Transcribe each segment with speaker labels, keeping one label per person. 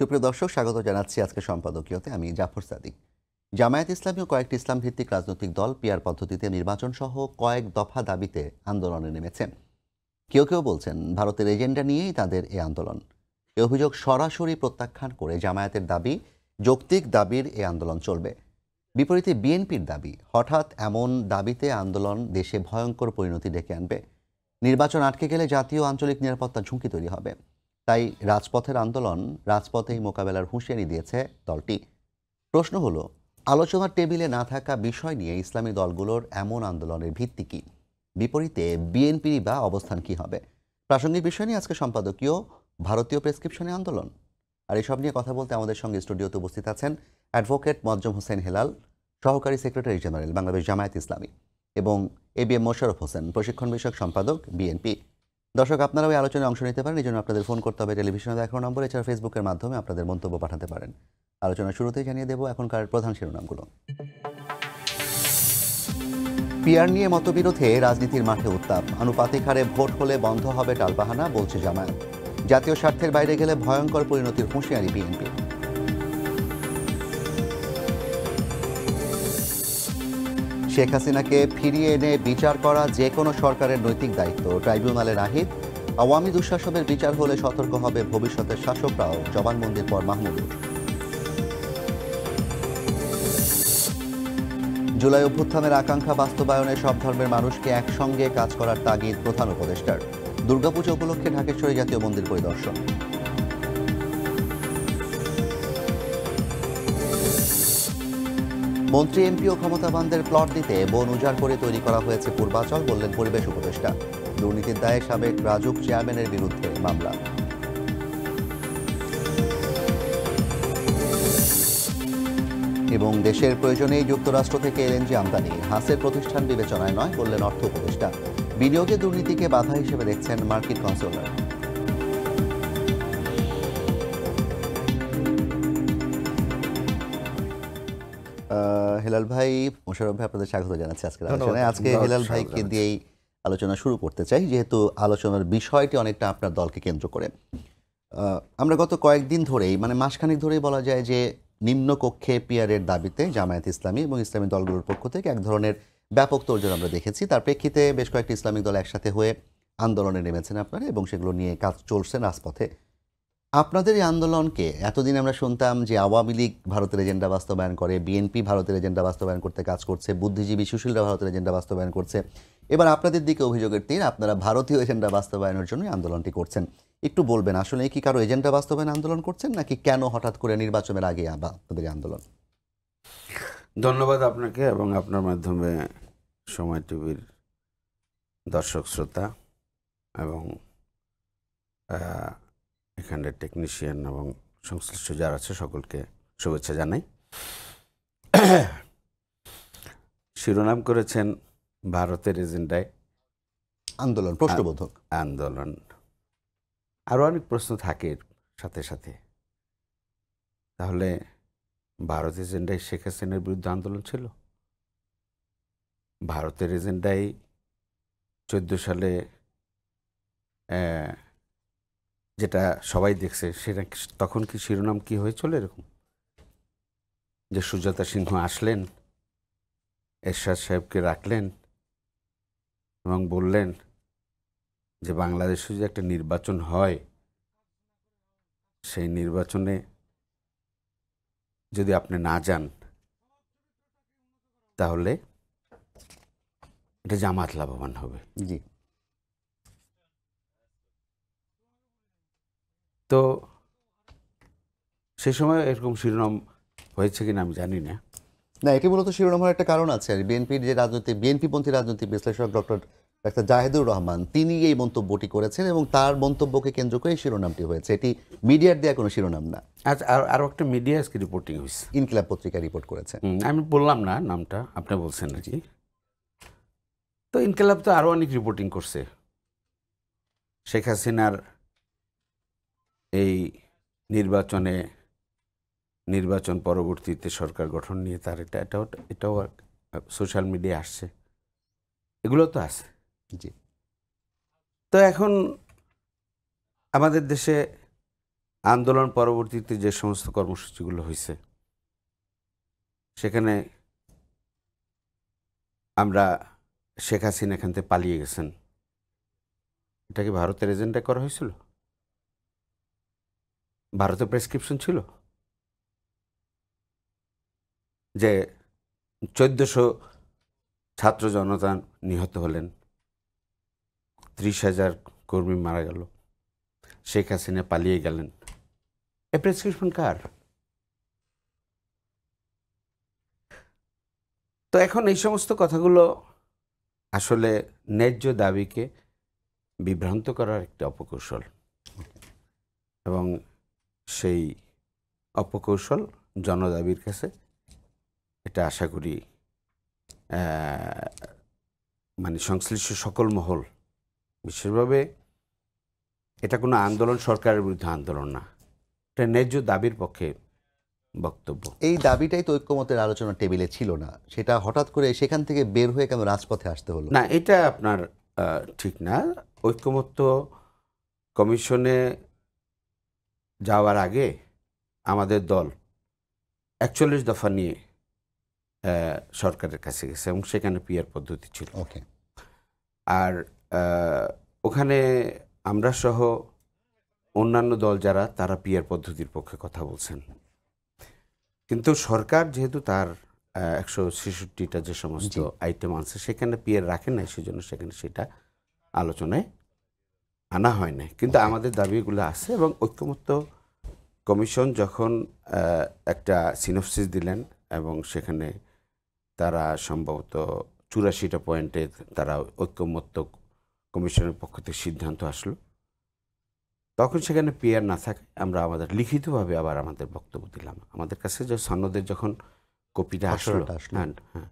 Speaker 1: সুপ্রিয় দর্শক, স্বাগত জানাচ্ছি আজকে সম্পাদকীয়তে। আমি জাফর সাদিক। জামায়াত ইসলামী ও কয়েকটি ইসলাম ভিত্তিক রাজনৈতিক দল পিআর পদ্ধতিতে নির্বাচন সহ কয়েক দফা দাবিতে আন্দোলনে নেমেছে। কেউ কেউ বলছেন ভারতের এজেন্ডা নিয়েই তাদের এই আন্দোলন। এ অভিযোগ সরাসরি প্রত্যাখ্যান করে জামায়াতের দাবি, যৌক্তিক দাবির এই আন্দোলন চলবে। বিপরীতে বিএনপির দাবি, হঠাৎ এমন দাবিতে আন্দোলন দেশে ভয়ঙ্কর পরিণতি ডেকে আনবে। নির্বাচন আটকে গেলে জাতীয় আঞ্চলিক নিরাপত্তার ঝুঁকি তৈরি হবে। তাই রাজপথের আন্দোলন, রাজপথেই মোকাবেলার হুঁশিয়ারি দিয়েছে দলটি। প্রশ্ন হলো, আলোচনার টেবিলে না থাকা বিষয় নিয়ে ইসলামী দলগুলোর এমন আন্দোলনের ভিত্তি কী? বিপরীতে বিএনপির বা অবস্থান কী হবে? প্রাসঙ্গিক বিষয় নিয়ে আজকে সম্পাদকীয় ভারতীয় প্রেসক্রিপশনে আন্দোলন। আর এসব নিয়ে কথা বলতে আমাদের সঙ্গে স্টুডিওতে উপস্থিত আছেন অ্যাডভোকেট মোয়াজ্জেম হোসেন হেলাল, সহকারী সেক্রেটারি জেনারেল বাংলাদেশ জামায়াত ইসলামী, এবং এবিএম মোশাররফ হোসেন, প্রশিক্ষণ বিষয়ক সম্পাদক, বিএনপি। দর্শক, আপনারাও এই আলোচনায় অংশ নিতে পারেন। এই জন্য আপনাদের ফোন করতে হবে টেলিভিশনে দেখানো নম্বর, এছাড়া ফেসবুকের মাধ্যমে আপনাদের মন্তব্য পাঠাতে পারেন। আলোচনা শুরুতেই জানিয়ে দেব এখনকার প্রধান শিরোনামগুলো। পিআর নিয়ে মতবিরোধে রাজনীতির মাঠে উত্তাপ। আনুপাতিক হারে ভোট হলে বন্ধ হবে টালবাহানা, বলছে জামায়াত। জাতীয় স্বার্থের বাইরে গেলে ভয়ঙ্কর পরিণতির হুঁশিয়ারি বিএনপি। শেখ হাসিনাকে ফিরিয়ে এনে বিচার করা যে কোনো সরকারের নৈতিক দায়িত্ব, ট্রাইব্যুনালে নাহিদ। আওয়ামী দুঃশাসনের বিচার হলে সতর্ক হবে ভবিষ্যতের শাসকরাও, জবানবন্দির পর মাহমুদুর। জুলাই অভ্যুত্থানের আকাঙ্ক্ষা বাস্তবায়নে সব ধর্মের মানুষকে একসঙ্গে কাজ করার তাগিদ প্রধান উপদেষ্টার। দুর্গাপূজা উপলক্ষে ঢাকেশ্বরী জাতীয় মন্দির পরিদর্শন। মন্ত্রী, এমপি ও ক্ষমতাবানদের প্লট দিতে বন উজাড় করে তৈরি করা হয়েছে পূর্বাচল, বললেন পরিবেশ উপদেষ্টা। দুর্নীতির দায়ে সাবেক রাজুক চেয়ারম্যানের বিরুদ্ধে মামলা। এবং দেশের প্রয়োজনেই যুক্তরাষ্ট্র থেকে এলএনজি আমদানি, হাসের প্রতিষ্ঠান বিবেচনায় নয়, বললেন অর্থ উপদেষ্টা। বিনিয়োগে দুর্নীতিকে বাধা হিসেবে দেখছেন মার্কিন কনসুলার। হেলাল ভাই, মোশাররফ ভাই, আপনাদের স্বাগত জানাচ্ছি আজকের আলোচনায়। আজকে হেলাল ভাইকে দিয়েই আলোচনা শুরু করতে চাই, যেহেতু আলোচনার বিষয়টি অনেকটা আপনার দলকে কেন্দ্র করে। আমরা গত কয়েকদিন ধরেই, মানে মাসখানেক ধরেই বলা যায় যে নিম্নকক্ষে পিআরের দাবিতে জামায়াত ইসলামী এবং ইসলামী দলগুলোর পক্ষ থেকে এক ধরনের ব্যাপক তোড়জোড় আমরা দেখেছি। তার প্রেক্ষিতে বেশ কয়েকটি ইসলামিক দল একসাথে হয়ে আন্দোলনে নেমেছেন আপনারা, এবং সেগুলো নিয়ে কাজ চলছে রাজপথে। আপনাদের এই আন্দোলনকে, এতদিন আমরা শুনতাম যে আওয়ামী লীগ ভারতের এজেন্ডা বাস্তবায়ন করে, বিএনপি ভারতের এজেন্ডা বাস্তবায়ন করতে কাজ করছে, বুদ্ধিজীবী সুশীলরা ভারতের এজেন্ডা বাস্তবায়ন করছে। এবার আপনাদের দিকে অভিযোগের তীর, আপনারা ভারতীয় এজেন্ডা বাস্তবায়নের জন্য আন্দোলনটি করছেন। একটু বলবেন, আসলে কি কারো এজেন্ডা বাস্তবায়ন আন্দোলন করছেন, নাকি কেন হঠাৎ করে নির্বাচনের আগে আপনাদের আন্দোলন?
Speaker 2: ধন্যবাদ আপনাকে এবং আপনার মাধ্যমে সময় টিভির দর্শক শ্রোতা এবং এখানের টেকনিশিয়ান এবং সংশ্লিষ্ট যারা আছে সকলকে শুভেচ্ছা জানাই। শিরোনাম করেছেন ভারতের এজেন্ডায়
Speaker 1: আন্দোলন, প্রশ্নবোধক
Speaker 2: আন্দোলন। আরও অনেক প্রশ্ন থাকে সাথে সাথে। তাহলে ভারতের এজেন্ডায় শেখ হাসিনার বিরুদ্ধে আন্দোলন ছিল? ভারতের এজেন্ডায় 14 সালে যেটা সবাই দেখছে, সেটা তখন কি শিরোনাম কি হয়েছিল এরকম যে সুজাতা সিংহ আসলেন, এরশাদ সাহেবকে রাখলেন এবং বললেন যে বাংলাদেশে যে একটা নির্বাচন হয়, সেই নির্বাচনে যদি আপনি না যান তাহলে এটা জামাত লাভবান হবে।
Speaker 1: জি।
Speaker 2: তো সেই সময় এরকম শিরোনাম হয়েছে কিনা আমি জানি না।
Speaker 1: না, এটি মূলত শিরোনাম হওয়ার একটা কারণ আছে। বিএনপির যে বিএনপিপন্থী রাজনৈতিক বিশ্লেষক ডক্টর জাহেদুর রহমান, তিনি এই মন্তব্যটি করেছেন এবং তার মন্তব্যকে কেন্দ্র করে শিরোনামটি হয়েছে। এটি মিডিয়ার দেওয়া কোনো শিরোনাম না।
Speaker 2: আচ্ছা, আরও একটা মিডিয়া আজকে রিপোর্টিং হয়েছে,
Speaker 1: ইনকিলাব পত্রিকা রিপোর্ট করেছে।
Speaker 2: আমি বললাম না নামটা, আপনি বলছেন নাকি? তো ইনকিলাব তো আরও অনেক রিপোর্টিং করছে শেখ হাসিনার এই নির্বাচন পরবর্তীতে সরকার গঠন নিয়ে। তার এটাও সোশ্যাল মিডিয়ায় আসছে, এগুলো তো আছে।
Speaker 1: জি।
Speaker 2: তো এখন আমাদের দেশে আন্দোলন পরবর্তীতে যে সমস্ত কর্মসূচিগুলো হয়েছে সেখানে আমরা শেখ হাসিনা এখান থেকে পালিয়ে গেছেন, এটা কি ভারতের এজেন্ডায় করা হয়েছিল? ভারতের প্রেসক্রিপশন ছিল যে 1400 ছাত্র জনতা নিহত হলেন, 30,000 কর্মী মারা গেল, শেখ হাসিনা পালিয়ে গেলেন, এ প্রেসক্রিপশন কার? তো এখন এই সমস্ত কথাগুলো আসলে ন্যায্য দাবিকে বিভ্রান্ত করার একটা অপকৌশল, এবং সেই অপকৌশল জনদাবির কাছে এটা আশা করি মানে সংশ্লিষ্ট সকল মহল, বিশেষভাবে এটা কোনো আন্দোলন সরকারের বিরুদ্ধে আন্দোলন না, এটা ন্যায্য দাবির পক্ষে বক্তব্য।
Speaker 1: এই দাবিটাই তো ঐক্যমতের আলোচনা টেবিলে ছিল না, সেটা হঠাৎ করে সেখান থেকে বের হয়ে কেন রাজপথে আসতে হলো?
Speaker 2: না, এটা আপনার ঠিক না। ঐক্যমত্য কমিশনে যাওয়ার আগে আমাদের দল 41 দফা নিয়ে সরকারের কাছে গেছে এবং সেখানে পিআর পদ্ধতি ছিল।
Speaker 1: ওকে।
Speaker 2: আর ওখানে আমরা সহ অন্যান্য দল যারা, তারা পিআর পদ্ধতির পক্ষে কথা বলছেন, কিন্তু সরকার যেহেতু তার 166টা যে সমস্ত আইটেম আছে সেখানে পিআর রাখে নাই, সেজন্য সেখানে সেটা আলোচনায় আনা হয় নাই। কিন্তু আমাদের দাবিগুলো আছে, এবং ঐক্যমত্য কমিশন যখন একটা সিনপসিস দিলেন এবং সেখানে তারা সম্ভবত 84টা পয়েন্টে তারা ঐক্যমত্য কমিশনের পক্ষ থেকে সিদ্ধান্ত আসলো, তখন সেখানে পিআর না থাকে আমরা আমাদের লিখিতভাবে আবার আমাদের বক্তব্য দিলাম। আমাদের কাছে যে সনদের যখন কপিটা আসলো, হ্যাঁ,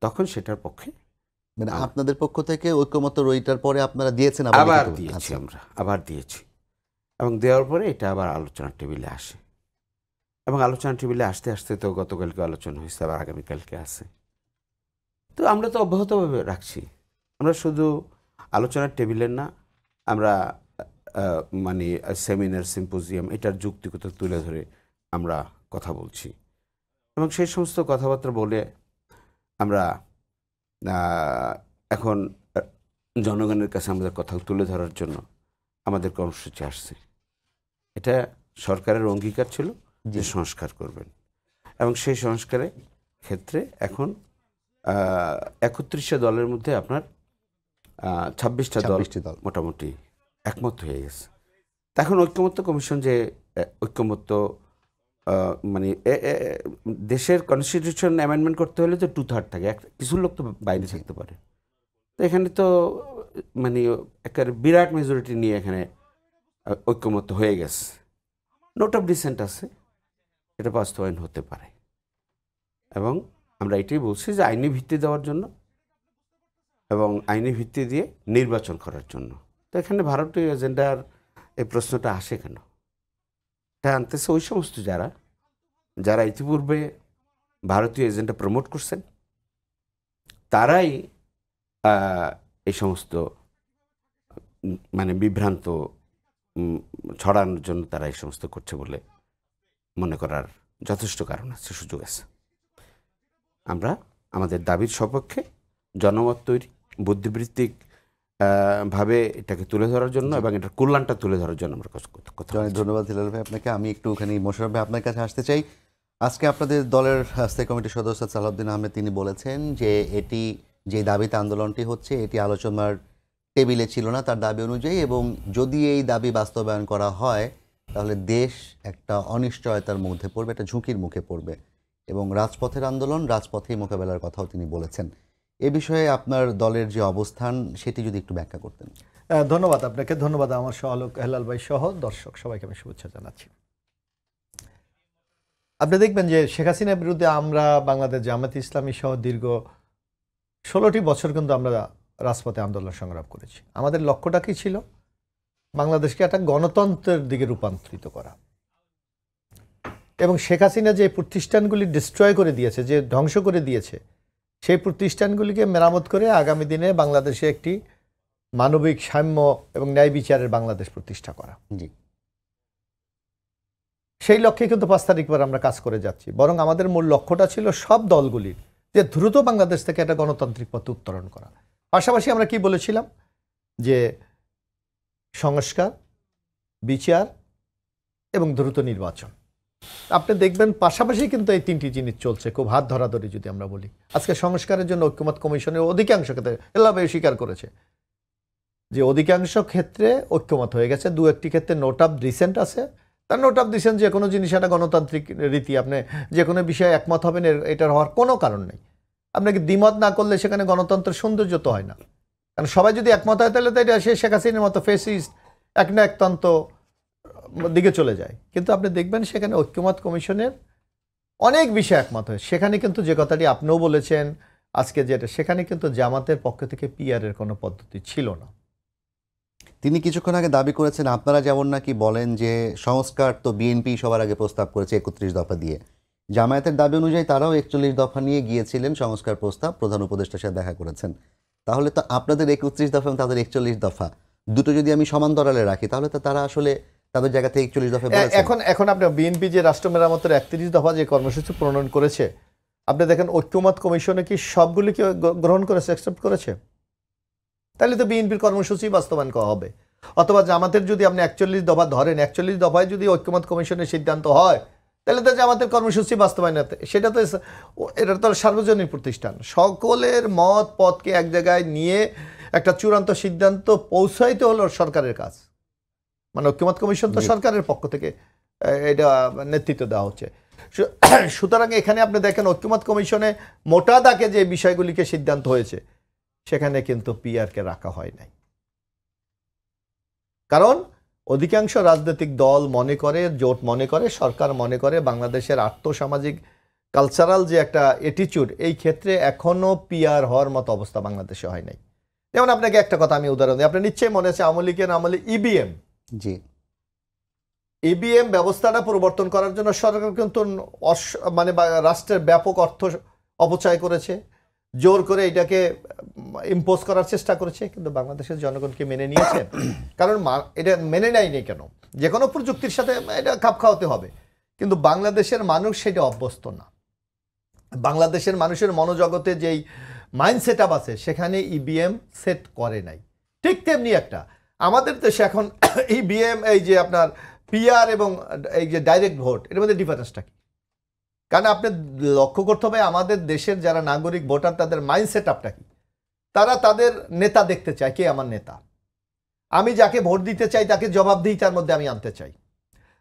Speaker 2: তখন সেটার পক্ষে
Speaker 1: মানে আপনাদের পক্ষ থেকে ঐক্যমত্য রইটার পরে আপনারা দিয়েছেন?
Speaker 2: আবার দিয়েছি, আমরা আবার দিয়েছি, এবং দেওয়ার পরে এটা আবার আলোচনার টেবিলে আসে, এবং আলোচনার টেবিলে আসতে আসতে তো গতকালকে আলোচনা হয়েছে, আবার আগামীকালকে আসে। তো আমরা তো অব্যাহতভাবে রাখছি, আমরা শুধু আলোচনার টেবিলের না, আমরা মানে সেমিনার, সিম্পোজিয়াম, এটার যুক্তিকতা তুলে ধরে আমরা কথা বলছি, এবং সেই সমস্ত কথাবার্তা বলে আমরা এখন জনগণের কাছে আমাদের কথা তুলে ধরার জন্য আমাদের কর্মসূচি আসছে। এটা সরকারের অঙ্গীকার ছিল যে সংস্কার করবেন, এবং সেই সংস্কারের ক্ষেত্রে এখন 31টা দলের মধ্যে আপনার 26টা দল মোটামুটি একমত হয়ে গেছে। এখন ঐক্যমত্য কমিশন যে ঐক্যমত্য মানে দেশের কনস্টিটিউশন অ্যামেন্ডমেন্ট করতে হলে তো 2/3 থাকে, কিছু লোক তো বাইরে থাকতে পারে, তো এখানে তো মানে একটা বিরাট মেজরিটি নিয়ে এখানে ঐক্যমত্য হয়ে গেছে। নোট অফ ডিসেন্ট আছে, এটা বাস্তবায়ন হতে পারে, এবং আমরা এটাই বলছি যে আইনি ভিত্তি দেওয়ার জন্য এবং আইনি ভিত্তি দিয়ে নির্বাচন করার জন্য। তো এখানে ভারতীয় এজেন্ডার এই প্রশ্নটা আসে কেন? এটা আনতেছে ওই সমস্ত যারা ইতিপূর্বে ভারতীয় এজেন্ডা প্রমোট করছেন, তারাই এই সমস্ত মানে বিভ্রান্ত ছড়ানোর জন্য তারা এই সমস্ত করছে বলে মনে করার যথেষ্ট কারণ আছে, সুযোগ আছে। আমরা আমাদের দাবির সপক্ষে জনমত তৈরি, বুদ্ধিবৃত্তিক ভাবে এটাকে তুলে ধরার জন্য এবং এটার কল্যাণটা তুলে ধরার জন্য আমরা কথা।
Speaker 1: ধন্যবাদ হিলাল ভাই আপনাকে। আমি একটুখানি মোশাররফ ভাই আপনার কাছে আসতে চাই। আজকে আপনাদের দলের স্থায়ী কমিটির সদস্য সালাউদ্দিন আহমেদ তিনি বলেছেন যে এটি যে দাবিতে আন্দোলনটি হচ্ছে এটি আলোচনার টেবিলে ছিল না তার দাবি অনুযায়ী, এবং যদি এই দাবি বাস্তবায়ন করা হয় তাহলে দেশ একটা অনিশ্চয়তার মধ্যে পড়বে, একটা ঝুঁকির মুখে পড়বে, এবং রাজপথের আন্দোলন রাজপথেই মোকাবেলার কথাও তিনি বলেছেন। এ বিষয়ে আপনার দলের যে অবস্থান সেটি যদি একটু ব্যাখ্যা করতেন।
Speaker 3: ধন্যবাদ আপনাকে, ধন্যবাদ আমার সহলোক হেলাল ভাই সহ দর্শক সবাইকে আমি শুভেচ্ছা জানাচ্ছি। আপনি দেখবেন যে শেখ হাসিনার বিরুদ্ধে আমরা বাংলাদেশ জামায়াতে ইসলামী সহ দীর্ঘ 16টি বছর কিন্তু আমরা রাজপথে আন্দোলন সংগ্রাম করেছি। আমাদের লক্ষ্যটা কি ছিল? বাংলাদেশকে একটা গণতন্ত্রের দিকে রূপান্তরিত করা, এবং শেখ হাসিনা যে প্রতিষ্ঠানগুলি ডিস্ট্রয় করে দিয়েছে, যে ধ্বংস করে দিয়েছে, সেই প্রতিষ্ঠানগুলিকে মেরামত করে আগামী দিনে বাংলাদেশে একটি মানবিক সাম্য এবং ন্যায় বিচারের বাংলাদেশ প্রতিষ্ঠা করা।
Speaker 1: জি।
Speaker 3: সেই লক্ষ্যে কিন্তু 5 তারিখ পর আমরা কাজ করে যাচ্ছি। বরং আমাদের মূল লক্ষ্যটা ছিল সব দলগুলির যে দ্রুত বাংলাদেশ থেকে একটা গণতান্ত্রিক পথে উত্তরণ করা। পাশাপাশি আমরা কি বলেছিলাম যে সংস্কার, বিচার এবং দ্রুত নির্বাচন। আপনি দেখবেন পাশাপাশি কিন্তু এই 3টি জিনিস চলছে খুব হাত ধরাধরি। যদি আমরা বলি আজকে সংস্কারের জন্য ঐক্যমত কমিশনের অধিকাংশ ক্ষেত্রে এলাকায় স্বীকার করেছে যে অধিকাংশ ক্ষেত্রে ঐক্যমত হয়ে গেছে। 2-1টি ক্ষেত্রে নোট অফ ডিসেন্ট আছে। তার নোট অফ ডিসেন্ট যে কোনো জিনিস একটা গণতান্ত্রিক রীতি, আপনি যে কোনো বিষয়ে একমত হবেন এটার হওয়ার কোনো কারণ নেই। আপনাকে দ্বিমত না করলে সেখানে গণতন্ত্রের সৌন্দর্য তো হয় না। কারণ সবাই যদি একমত হয় তাহলে তো এটা শেখ হাসিনার মতো ফেসিস্ট এক না একতন্ত্র দিকে চলে যায়। কিন্তু আপনি দেখবেন সেখানে ঐক্যমত কমিশনের অনেক বিষয় একমত হয়। সেখানে কিন্তু যে কথাটি আপনিও বলেছেন আজকে যেটা, সেখানে কিন্তু জামাতের পক্ষ থেকে পিআরের কোনো পদ্ধতি ছিল না।
Speaker 1: তিনি কিছুক্ষণ আগে দাবি করেছেন আপনারা যেমন নাকি বলেন যে সংস্কার তো বিএনপি সবার আগে প্রস্তাব করেছে 31 দফা দিয়ে, জামায়াতের দাবি অনুযায়ী তারাও 41 দফা নিয়ে গিয়েছিলেন সংস্কার প্রস্তাব, প্রধান উপদেষ্টার সাথে দেখা করেছেন। তাহলে তো আপনাদের 31 দফা এবং তাদের 41 দফা দুটো যদি আমি সমান দরালে রাখি তাহলে তো তারা আসলে তাদের জায়গা থেকে 41 দফা বলেছেন।
Speaker 3: এখন আপনি বিএনপি যে রাষ্ট্র মেরামতের 31 দফা যে কর্মসূচি প্রণয়ন করেছে, আপনি দেখেন ঐক্যমত কমিশনে কি সবগুলিকে গ্রহণ করেছে, অ্যাকসেপ্ট করেছে? তাহলে তো বিএনপির কর্মসূচি বাস্তবায়ন করা হবে। অথবা জামাতের যদি আপনি 41 দফা ধরেন, 41 দফায় যদি ঐক্যমত কমিশনের সিদ্ধান্ত হয় তাহলে তো জামাতের কর্মসূচি বাস্তবায়ন, সেটা তো এটা তো সার্বজনীন প্রতিষ্ঠান, সকলের মত পথকে এক জায়গায় নিয়ে একটা চূড়ান্ত সিদ্ধান্ত পৌঁছাইতে হলো সরকারের কাজ। মানে ঐক্যমত কমিশন তো সরকারের পক্ষ থেকে এটা নেতৃত্ব দেওয়া হচ্ছে। সুতরাং এখানে আপনি দেখেন ঐক্যমত কমিশনে মোটা দাগে যে বিষয়গুলিকে সিদ্ধান্ত হয়েছে সেখানে কিন্তু পিআরকে রাখা হয় নাই। কারণ অধিকাংশ রাজনৈতিক দল মনে করে, জোট মনে করে, সরকার মনে করে বাংলাদেশের আর্থসামাজিক কালচারাল যে একটা অ্যাটিচিউড, এই ক্ষেত্রে এখনো পিআর হওয়ার মতো অবস্থা বাংলাদেশে হয় নাই। যেমন আপনাকে একটা কথা আমি উদাহরণ দিই, আপনার নিশ্চয়ই মনে আছে আওয়ামী লীগের আমলে ইবিএম,
Speaker 1: জি,
Speaker 3: ইবিএম ব্যবস্থাটা পরিবর্তন করার জন্য সরকার কিন্তু মানে রাষ্ট্রের ব্যাপক অর্থ অপচয় করেছে, জোর করে এটাকে ইম্পোজ করার চেষ্টা করেছে। কিন্তু বাংলাদেশের জনগণকে মেনে নিয়েছে, কারণ এটা মেনে নেয়নি কেন? যে কোনো প্রযুক্তির সাথে এটা খাপ খাওয়াতে হবে, কিন্তু বাংলাদেশের মানুষ সেটা অভ্যস্ত না। বাংলাদেশের মানুষের মনোজগতে যেই মাইন্ড সেট আপ আছে সেখানে ইবিএম সেট করে নাই। ঠিক তেমনি একটা আমাদের দেশে এখন ইবিএম, এই যে আপনার পিআর এবং এই যে ডাইরেক্ট ভোট, এর মধ্যে ডিফারেন্সটা কি? কারণ আপনি লক্ষ্য করতে হবে আমাদের দেশের যারা নাগরিক ভোটার তাদের মাইন্ড সেট আপটা কি। তারা তাদের নেতা দেখতে চায়, কে আমার নেতা, আমি যাকে ভোট দিতে চাই তাকে জবাবদিহিতার মধ্যে আমি আনতে চাই,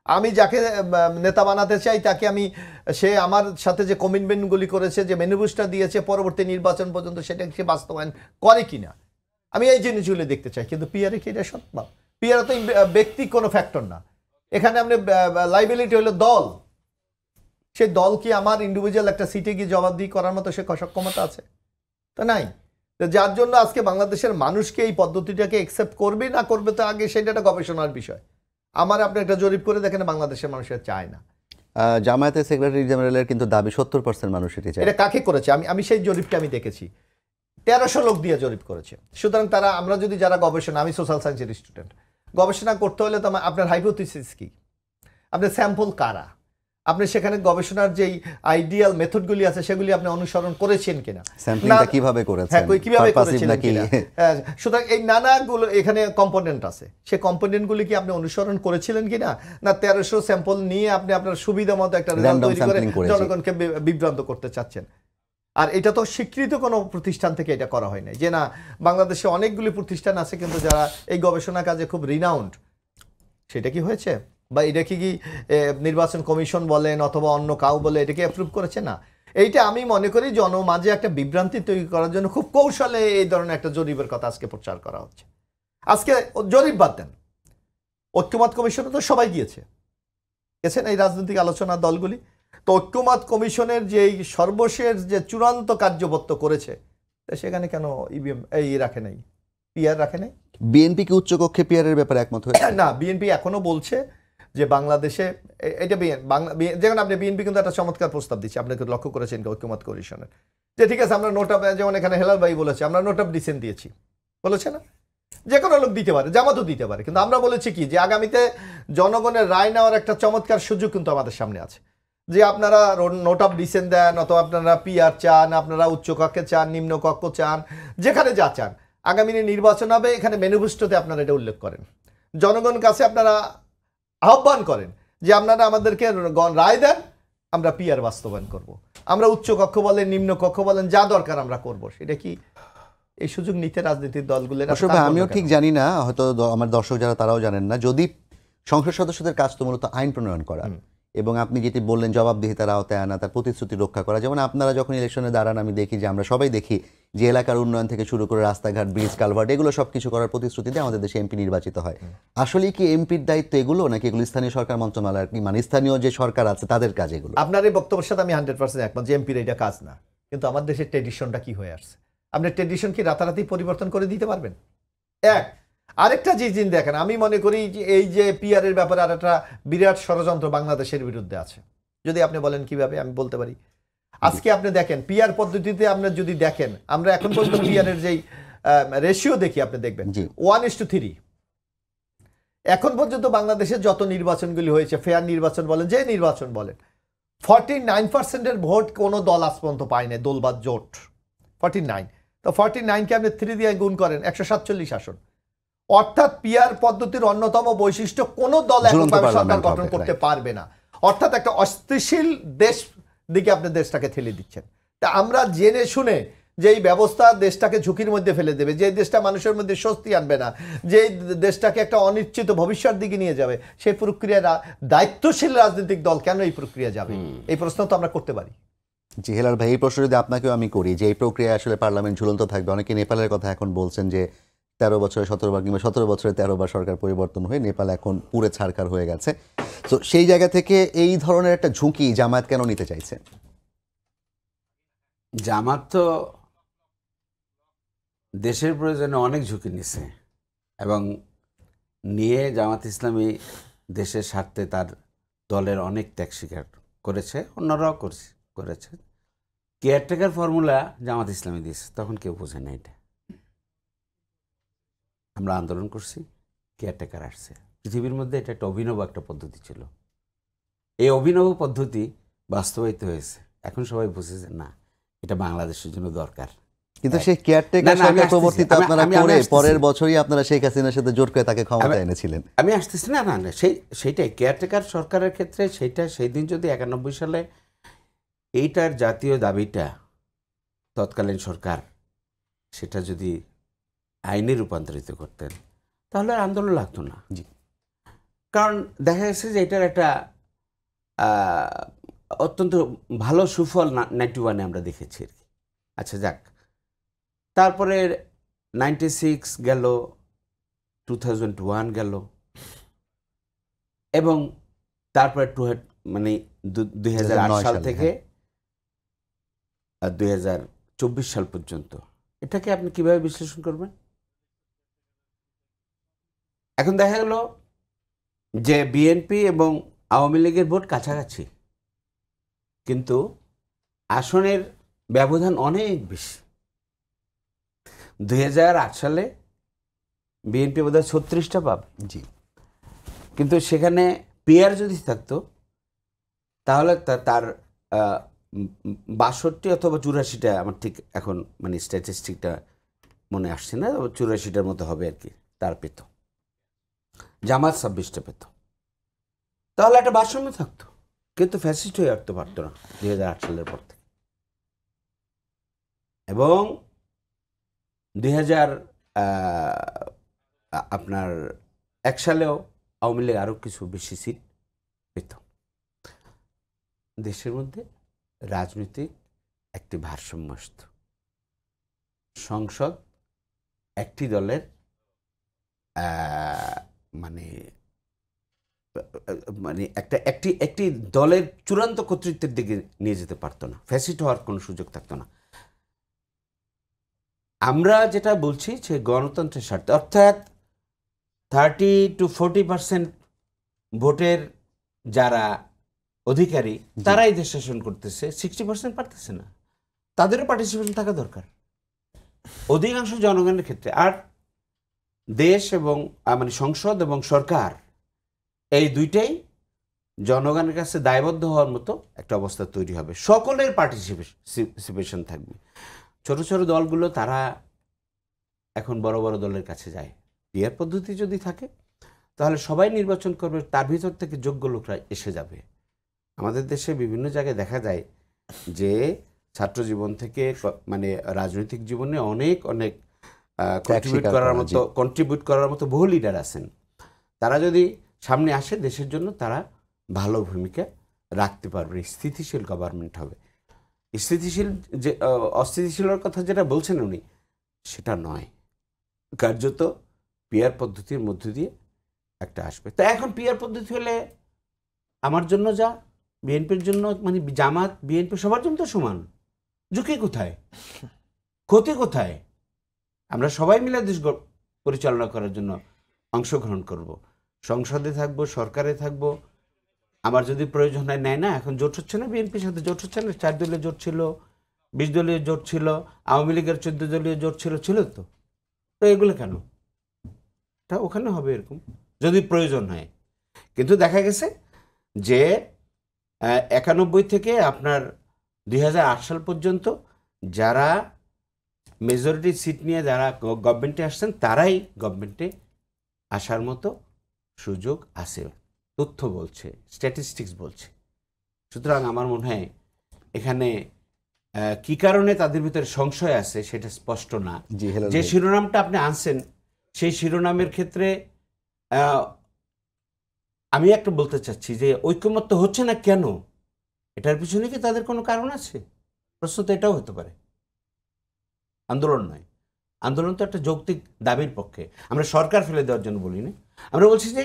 Speaker 3: আমি যাকে নেতা বানাতে চাই তাকে আমি, সে আমার সাথে যে কমিটমেন্টগুলি করেছে, যে ম্যানিফেস্টো দিয়েছে, পরবর্তী নির্বাচন পর্যন্ত সেটা সে বাস্তবায়ন করে কিনা, আমি এই জিনিসগুলি দেখতে চাই। কিন্তু পিআরে কি এটা সম্ভব? পিআরে তো ব্যক্তি কোনো ফ্যাক্টর না। এখানে আপনি লাইবিলিটি হলো দল, সেই দল কি আমার ইন্ডিভিজুয়াল একটা সিটে গিয়ে জবাবদিহি করার মতো সে সক্ষমতা আছে? তা নাই। যার জন্য আজকে বাংলাদেশের মানুষকে এই পদ্ধতিটাকে অ্যাকসেপ্ট করবে না করবে তো আগে সেটা একটা গবেষণার বিষয়। আমার আপনি একটা জরিপ করে দেখেন বাংলাদেশের মানুষের চায় না।
Speaker 1: জামায়াতের সেক্রেটারি জেনারেলের কিন্তু দাবি 70% মানুষ এটি চায়।
Speaker 3: এটা কাকে করেছে? আমি সেই জরিপটা আমি দেখেছি, 1300 লোক দিয়ে জরিপ করেছে। সুতরাং তারা, আমরা যদি যারা গবেষণা, আমি সোশ্যাল সায়েন্সের স্টুডেন্ট, গবেষণা করতে হলে তো আপনার হাইপোথিসিস কি, আপনার স্যাম্পল কারা, আপনি সেখানে গবেষণার যেই আইডিয়াল মেথডগুলি আছে সেগুলি আপনি অনুসরণ করেছেন কিনা,
Speaker 1: স্যাম্পলিংটা কিভাবে করেছেন,
Speaker 3: হ্যাঁ কিভাবে করেছেন কিনা। সুতরাং এই নানাগুলো এখানে কম্পোনেন্ট আছে, সেই কম্পোনেন্টগুলি কি আপনি অনুসরণ করেছিলেন কিনা, না 1300 স্যাম্পল নিয়ে আপনি আপনার সুবিধা মতো একটা রেজাল্ট তৈরি করে জনগণকে বিভ্রান্ত করতে চাচ্ছেন। আর এটা তো স্বীকৃত কোনো প্রতিষ্ঠান থেকে এটা করা হয় নাই, যে না বাংলাদেশে অনেকগুলি প্রতিষ্ঠান আছে কিন্তু যারা এই গবেষণা কাজে খুব রিনাউন্ড, সেটা কি হয়েছে? বা এটা কি নির্বাচন কমিশন বলেন অথবা অন্য কাউ বলে এটাকে অ্যাপ্রুভ করেছে না? এইটা আমি মনে করি জনমাঝে একটা বিভ্রান্তি তৈরি করার জন্য খুব কৌশলে এই ধরনের একটা জরিপের কথা আজকে প্রচার করা হচ্ছে। আজকে জরিপ বাদ দেন, ঐক্যমত কমিশনে তো সবাই গিয়েছেন এই রাজনৈতিক আলোচনা দলগুলি, তো ঐক্যমত কমিশনের যে সর্বশেষ যে চূড়ান্ত কার্যবত্ত করেছে সেখানে কেন ইভিএম এই রাখে নাই, পিআর রাখে নাই?
Speaker 1: বিএনপি কি উচ্চকক্ষে পিআরের ব্যাপারে একমত হয়েছে?
Speaker 3: না, বিএনপি এখনো বলছে যে বাংলাদেশে এটা যেখানে আপনি বিএনপি কিন্তু একটা চমৎকার প্রস্তাব দিচ্ছে, আপনি লক্ষ্য করেছেন ঐক্যমত কমিশনের, যে ঠিক আছে আমরা নোট অফ, যেমন এখানে হেলাল ভাই বলেছে আমরা নোট অফ ডিসেন্ট দিয়েছি, বলেছে না, যে কোনো লোক দিতে পারে, জামাতও দিতে পারে। কিন্তু আমরা বলেছি কি যে আগামীতে জনগণের রায় নেওয়ার একটা চমৎকার সুযোগ কিন্তু আমাদের সামনে আছে, যে আপনারা নোট অফ ডিসেন্ট দেন, অথবা আপনারা পিআর চান, আপনারা উচ্চ কক্ষে চান, নিম্ন কক্ষ চান, যেখানে যা চান, আগামী নির্বাচন হবে, এখানে ম্যানিফেস্টোতে আপনারা এটা উল্লেখ করেন, জনগণের কাছে আপনারা আহ্বান করেন যে আপনারা আমাদেরকে রায় দেন, আমরা পিআর বাস্তবায়ন করব, আমরা উচ্চ কক্ষ বলেন, নিম্ন কক্ষ বলেন, যা দরকার আমরা করব। সেটা কি এই সুযোগ নিতে রাজনীতির দলগুলোর?
Speaker 1: আসলে আমিও ঠিক জানি না, হয়তো আমার দর্শক যারা তারাও জানেন না। যদি সংসদ সদস্যদের কাজ তো মূলত আইন প্রণয়ন করা, এবং আপনি যেটি বললেন জবাবদিহিতার আওতায় আনা, তার প্রতিশ্রুতি রক্ষা করা। যেমন আপনারা যখন ইলেকশনে দাঁড়ান, আমি দেখি যে আমরা সবাই দেখি যে এলাকার উন্নয়ন থেকে শুরু করে রাস্তাঘাট, ব্রিজ, কালভার্ট, এগুলো সব কিছু করার প্রতিশ্রুতি দিয়ে আমাদের দেশে এমপি নির্বাচিত হয়। আসলে কি এমপির দায়িত্ব এগুলো, নাকি এগুলো স্থানীয় সরকার মন্ত্রণালয়, মানে স্থানীয় যে সরকার আছে তাদের কাজ এগুলো?
Speaker 3: আপনার এই বক্তব্যের সাথে আমি 100% একমত যে এমপির এটা কাজ না। কিন্তু আমার দেশের ট্রেডিশনটা কি হয়ে আসছে, আপনি ট্রেডিশন কি রাতারাতি পরিবর্তন করে দিতে পারবেন? এক আরেকটা জিনিস দেখেন, আমি মনে করি যে এই যে পিআর এর ব্যাপারে আর একটা বিরাট ষড়যন্ত্র বাংলাদেশের বিরুদ্ধে আছে। যদি আপনি বলেন কিভাবে, আমি বলতে পারি। আজকে আপনি দেখেন পিআর পদ্ধতিতে, আপনি যদি দেখেন, আমরা এখন পর্যন্ত পিআর এর যেই রেশিও দেখি, আপনি দেখবেন 1:3। এখন পর্যন্ত বাংলাদেশের যত নির্বাচনগুলি হয়েছে, ফেয়ার নির্বাচন বলেন, যে নির্বাচন বলেন, 49% ভোট কোনো দল আজ পর্যন্ত পায়নি, দল বা জোট। 49, তো 49কে আপনি 3 দিয়ে গুণ করেন, 147 আসন। অর্থাৎ পিআর পদ্ধতির অন্যতম বৈশিষ্ট্য কোনো দল এককভাবে সরকার গঠন করতে পারবে না। অর্থাৎ একটা অস্থিতিশীল দেশ দিকে আপনি দেশটাকে ঠেলে দিচ্ছেন। তা আমরা জেনে শুনে যে এই ব্যবস্থা দেশটাকে ঝুঁকির মধ্যে ফেলে দেবে, যে দেশটা মানুষের মধ্যে স্বস্তি আনবে না, যে দেশটাকে একটা অনিশ্চিত ভবিষ্যৎ দিকে নিয়ে যাবে, সেই প্রক্রিয়া দায়িত্বশীল রাজনৈতিক দল কেন এই প্রক্রিয়া যাবে? এই প্রশ্ন তো আমরা করতে পারি।
Speaker 1: জি হেলাল ভাই, এই প্রশ্ন যদি আপনাকেও আমি করি, যে এই প্রক্রিয়া আসলে পার্লামেন্ট ঝুলন্ত থাকবে। অনেকে নেপালের কথা এখন বলছেন যে 13 বছরে 17 বার, কিংবা 17 বছরে 13 বার সরকার পরিবর্তন হয়ে নেপাল এখন পুরো ছারখার হয়ে গেছে। তো সেই জায়গা থেকে এই ধরনের একটা ঝুঁকি জামায়াত কেন নিতে চাইছে?
Speaker 2: জামাত তো দেশের প্রয়োজনে অনেক ঝুঁকি নিছে, এবং নিয়ে জামাত ইসলামী দেশের স্বার্থে তার দলের অনেক ত্যাগ স্বীকার করেছে, অন্যরাও করেছে। কেয়ারটেকার ফর্মুলা জামাত ইসলামী দিয়েছে, তখন কেউ বোঝে না এটা। আমরা আন্দোলন করছি, কেয়ারটেকার আসছে। পৃথিবীর মধ্যে এটা একটা অভিনব একটা পদ্ধতি ছিল। এই অভিনব পদ্ধতি বাস্তবায়িত হয়েছে, এখন সবাই বুঝেছে না এটা বাংলাদেশের জন্য দরকার।
Speaker 1: কিন্তু সেই কেয়ারটেকার সরকার প্রবর্তিত আপনারা করে পরের বছরই আপনারা শেখ হাসিনার সাথে জোট করে তাকে ক্ষমতায় এনেছিলেন।
Speaker 2: আমি আসতেছি না, সেইটাই কেয়ারটেকার সরকারের ক্ষেত্রে সেই দিন যদি 91 সালে এইটার জাতীয় দাবিটা তৎকালীন সরকার সেটা যদি আইনে রূপান্তরিত করতেন, তাহলে আর আন্দোলন লাগতো না। কারণ দেখা গেছে যে এটার একটা অত্যন্ত ভালো সুফল 91-এ আমরা দেখেছি আর কি। আচ্ছা যাক, তারপরে 96 গেল, 2001 গেল, এবং তারপরে 2008 সাল থেকে 2024 সাল পর্যন্ত এটাকে আপনি কিভাবে বিশ্লেষণ করবেন? এখন দেখা গেল যে বিএনপি এবং আওয়ামী লীগের ভোট কাছাকাছি, কিন্তু আসনের ব্যবধান অনেক বেশি। 2008 সালে বিএনপি বোধহয় 36টা পাবে,
Speaker 1: জি,
Speaker 2: কিন্তু সেখানে পিআর যদি থাকতো তাহলে তার 62 অথবা 84টা, আমার ঠিক এখন মানে স্ট্যাটিস্টিকটা মনে আসছে না, 84টার মতো হবে আর কি, তার পেত। জামাত 26টা পেত, তাহলে একটা ভারসাম্য থাকতো। কিন্তু ফ্যাসিস্ট হয়ে আসতে পারতো না 2008 সালের পর থেকে। এবং 2001 সালেও আওয়ামী লীগ আরও কিছু বেশি সিট পেত। দেশের মধ্যে রাজনৈতিক একটি ভারসাম্য আসত। সংসদ একটি দলের মানে একটি দলের চূড়ান্ত কর্তৃত্বের দিকে নিয়ে যেতে পারতো না, ফ্যাসিস্ট হওয়ার কোনো সুযোগ থাকতো না। আমরা যেটা বলছি যে গণতন্ত্রের স্বার্থে, অর্থাৎ 30 to 40% ভোটের যারা অধিকারী তারাই দেশ শাসন করতেছে, 60% পারতেছে না, তাদেরও পার্টিসিপেশন থাকা দরকার অধিকাংশ জনগণের ক্ষেত্রে। আর দেশ এবং মানে সংসদ এবং সরকার এই দুইটাই জনগণের কাছে দায়বদ্ধ হওয়ার মতো একটা অবস্থা তৈরি হবে, সকলের পার্টিসিপেশন থাকবে। ছোট ছোট দলগুলো তারা এখন বড় বড় দলের কাছে যায়। পিয়ার পদ্ধতি যদি থাকে তাহলে সবাই নির্বাচন করবে, তার ভিতর থেকে যোগ্য লোকরা এসে যাবে। আমাদের দেশে বিভিন্ন জায়গায় দেখা যায় যে ছাত্র জীবন থেকে মানে রাজনৈতিক জীবনে অনেক অনেক কন্ট্রিবিউট করার মতো বহু লিডার আছেন। তারা যদি সামনে আসে দেশের জন্য তারা ভালো ভূমিকা রাখতে পারবে, স্থিতিশীল গভর্নমেন্ট হবে। স্থিতিশীল যে অস্থিতিশীলের কথা যেটা বলছেন উনি, সেটা নয়, কার্যত পিয়ার পদ্ধতির মধ্য দিয়ে একটা আসবে। তা এখন পিয়ার পদ্ধতি হলে আমার জন্য যা, বিএনপির জন্য মানে জামাত বিএনপি সবার জন্য তো সমান, ঝুঁকি কোথায়, ক্ষতি কোথায়? আমরা সবাই মিলে দেশ পরিচালনা করার জন্য অংশগ্রহণ করব, সংসদে থাকবো, সরকারে থাকবো। আমার যদি প্রয়োজন হয়, নেয় না, এখন জোট হচ্ছে না, বিএনপির সাথে জোট হচ্ছে না, 4 দলীয় জোট ছিল, 20 দলীয় জোট ছিল, আওয়ামী লীগের 14 দলীয় জোট ছিল তো এগুলো কেন? তা ওখানে হবে এরকম যদি প্রয়োজন হয়। কিন্তু দেখা গেছে যে 91 থেকে আপনার 2008 সাল পর্যন্ত যারা মেজরিটি সিট নিয়ে যারা গভর্নমেন্টে আসছেন তারাই গভর্নমেন্টে আসার মতো সুযোগ আছে, তথ্য বলছে, স্ট্যাটিস্টিক্স বলছে। সুতরাং আমার মনে হয় এখানে কি কারণে তাদের ভিতরে সংশয় আছে সেটা স্পষ্ট না। যে শিরোনামটা আপনি আনছেন সেই শিরোনামের ক্ষেত্রে আমি একটা বলতে চাচ্ছি যে ঐকমত্য হচ্ছে না কেন, এটার পিছনে কি তাদের কোনো কারণ আছে? প্রশ্ন তো এটাও হতে পারে। আন্দোলন নয়, আন্দোলন তো একটা যৌক্তিক দাবির পক্ষে। আমরা সরকার ফেলে দেওয়ার জন্য বলি না, আমরা বলছি যে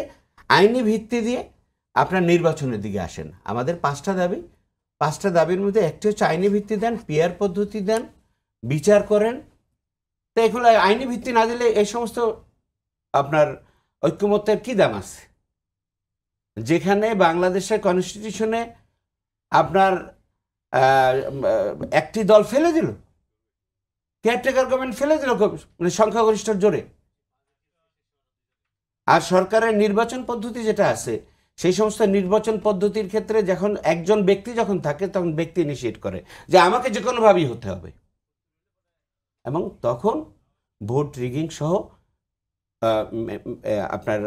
Speaker 2: আইনি ভিত্তি দিয়ে আপনার নির্বাচনের দিকে আসেন। আমাদের 5টা দাবি, 5টা দাবির মধ্যে একটি হচ্ছে আইনি ভিত্তি দেন, পিয়ার পদ্ধতি দেন, বিচার করেন। তো এগুলো আইনি ভিত্তি না দিলে এই সমস্ত আপনার ঐক্যমত্যের কি দাম আছে? যেখানে বাংলাদেশের কনস্টিটিউশনে আপনার একটি দল ফেলে দিল, কেয়ারটেকার গভর্নমেন্ট ফেলে দিল মানে সংখ্যাগরিষ্ঠের জোরে। আর সরকারের নির্বাচন পদ্ধতি যেটা আছে সেই সমস্ত নির্বাচন পদ্ধতির ক্ষেত্রে যখন একজন ব্যক্তি যখন থাকে তখন ব্যক্তি ইনিশিয়েট করে যে আমাকে যে কোনোভাবেই হতে হবে, এবং তখন ভোট রিগিং সহ আপনার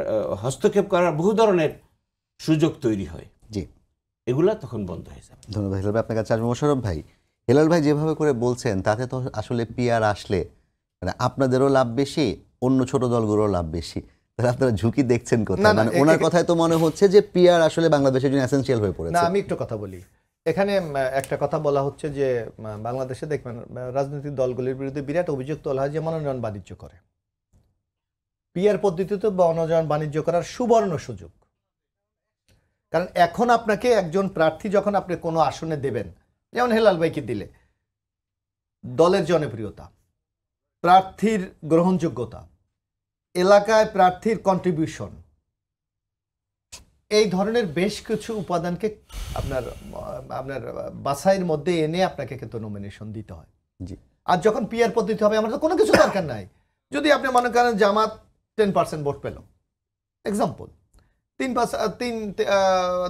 Speaker 2: হস্তক্ষেপ করার বহু ধরনের সুযোগ তৈরি হয়।
Speaker 1: জি,
Speaker 2: এগুলা তখন বন্ধ হয়ে যাবে।
Speaker 1: ধন্যবাদ হেলাল ভাই, আপনার কাছে আসবো। মোশাররফ ভাই, হেলাল ভাই যেভাবে করে বলছেন তাতে তো আসলে পিয়ার আসলে মানে আপনাদেরও লাভ বেশি, অন্য ছোট দলগুলোর লাভ বেশি। তাহলে আপনারা ঝুঁকি দেখছেন কোথায়? মানে ওনার কথায় তো মনে হচ্ছে যে পিয়ার আসলে বাংলাদেশের জন্য এসেনশিয়াল হয়ে পড়েছে।
Speaker 3: না, আমি একটু কথা বলি। এখানে একটা কথা বলা হচ্ছে যে বাংলাদেশে দেখবেন রাজনৈতিক দলগুলির বিরুদ্ধে বিরাট অভিযোগ তোলা হয় যে মনোনয়ন বাণিজ্য করে। পিয়ার পদ্ধতিতে মনোনয়ন বাণিজ্য করার সুবর্ণ সুযোগ। কারণ এখন আপনাকে একজন প্রার্থী যখন আপনি কোনো আসনে দেবেন, যেমন হেলাল ভাইকে দিলে, দলের জনপ্রিয়তা, প্রার্থীর গ্রহণযোগ্যতা, এলাকায় প্রার্থীর কন্ট্রিবিউশন, এই ধরনের বেশ কিছু উপাদানকে আপনার বাছাইয়ের মধ্যে এনে আপনাকে কিন্তু নমিনেশন দিতে হয়।
Speaker 1: জি। আর
Speaker 3: যখন পিয়ার পদ্ধতি হবে আমার তো কোনো কিছু দরকার নাই। যদি আপনি মনে করেন জামাত 10% ভোট পেল, এক্সাম্পল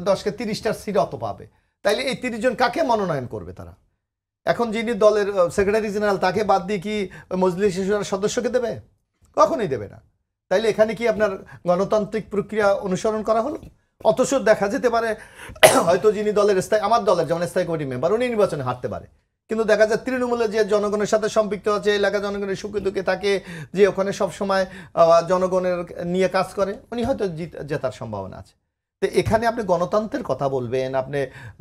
Speaker 3: 10কে 30টা সিট অত পাবে, তাইলে এই 30 জন কাকে মনোনয়ন করবে তারা? এখন যিনি দলের সেক্রেটারি জেনারেল তাকে বাদ দিয়ে কি মজলিস সদস্যকে দেবে? কখনোই দেবে না। তাইলে এখানে কি আপনার গণতান্ত্রিক প্রক্রিয়া অনুসরণ করা হলো? অথচ দেখা যেতে পারে হয়তো যিনি দলের আমার দলের যেমন স্থায়ী কমিটি মেম্বার, উনি নির্বাচনে হারতে পারে, কিন্তু দেখা যায় তৃণমূলে যে জনগণের সাথে সম্পৃক্ত আছে, এলাকা জনগণের সুখে দুঃখে থাকে, যে ওখানে সবসময় জনগণের নিয়ে কাজ করে, উনি হয়তো জেতার সম্ভাবনা আছে। তো এখানে আপনি গণতন্ত্রের কথা বলবেন, আপনি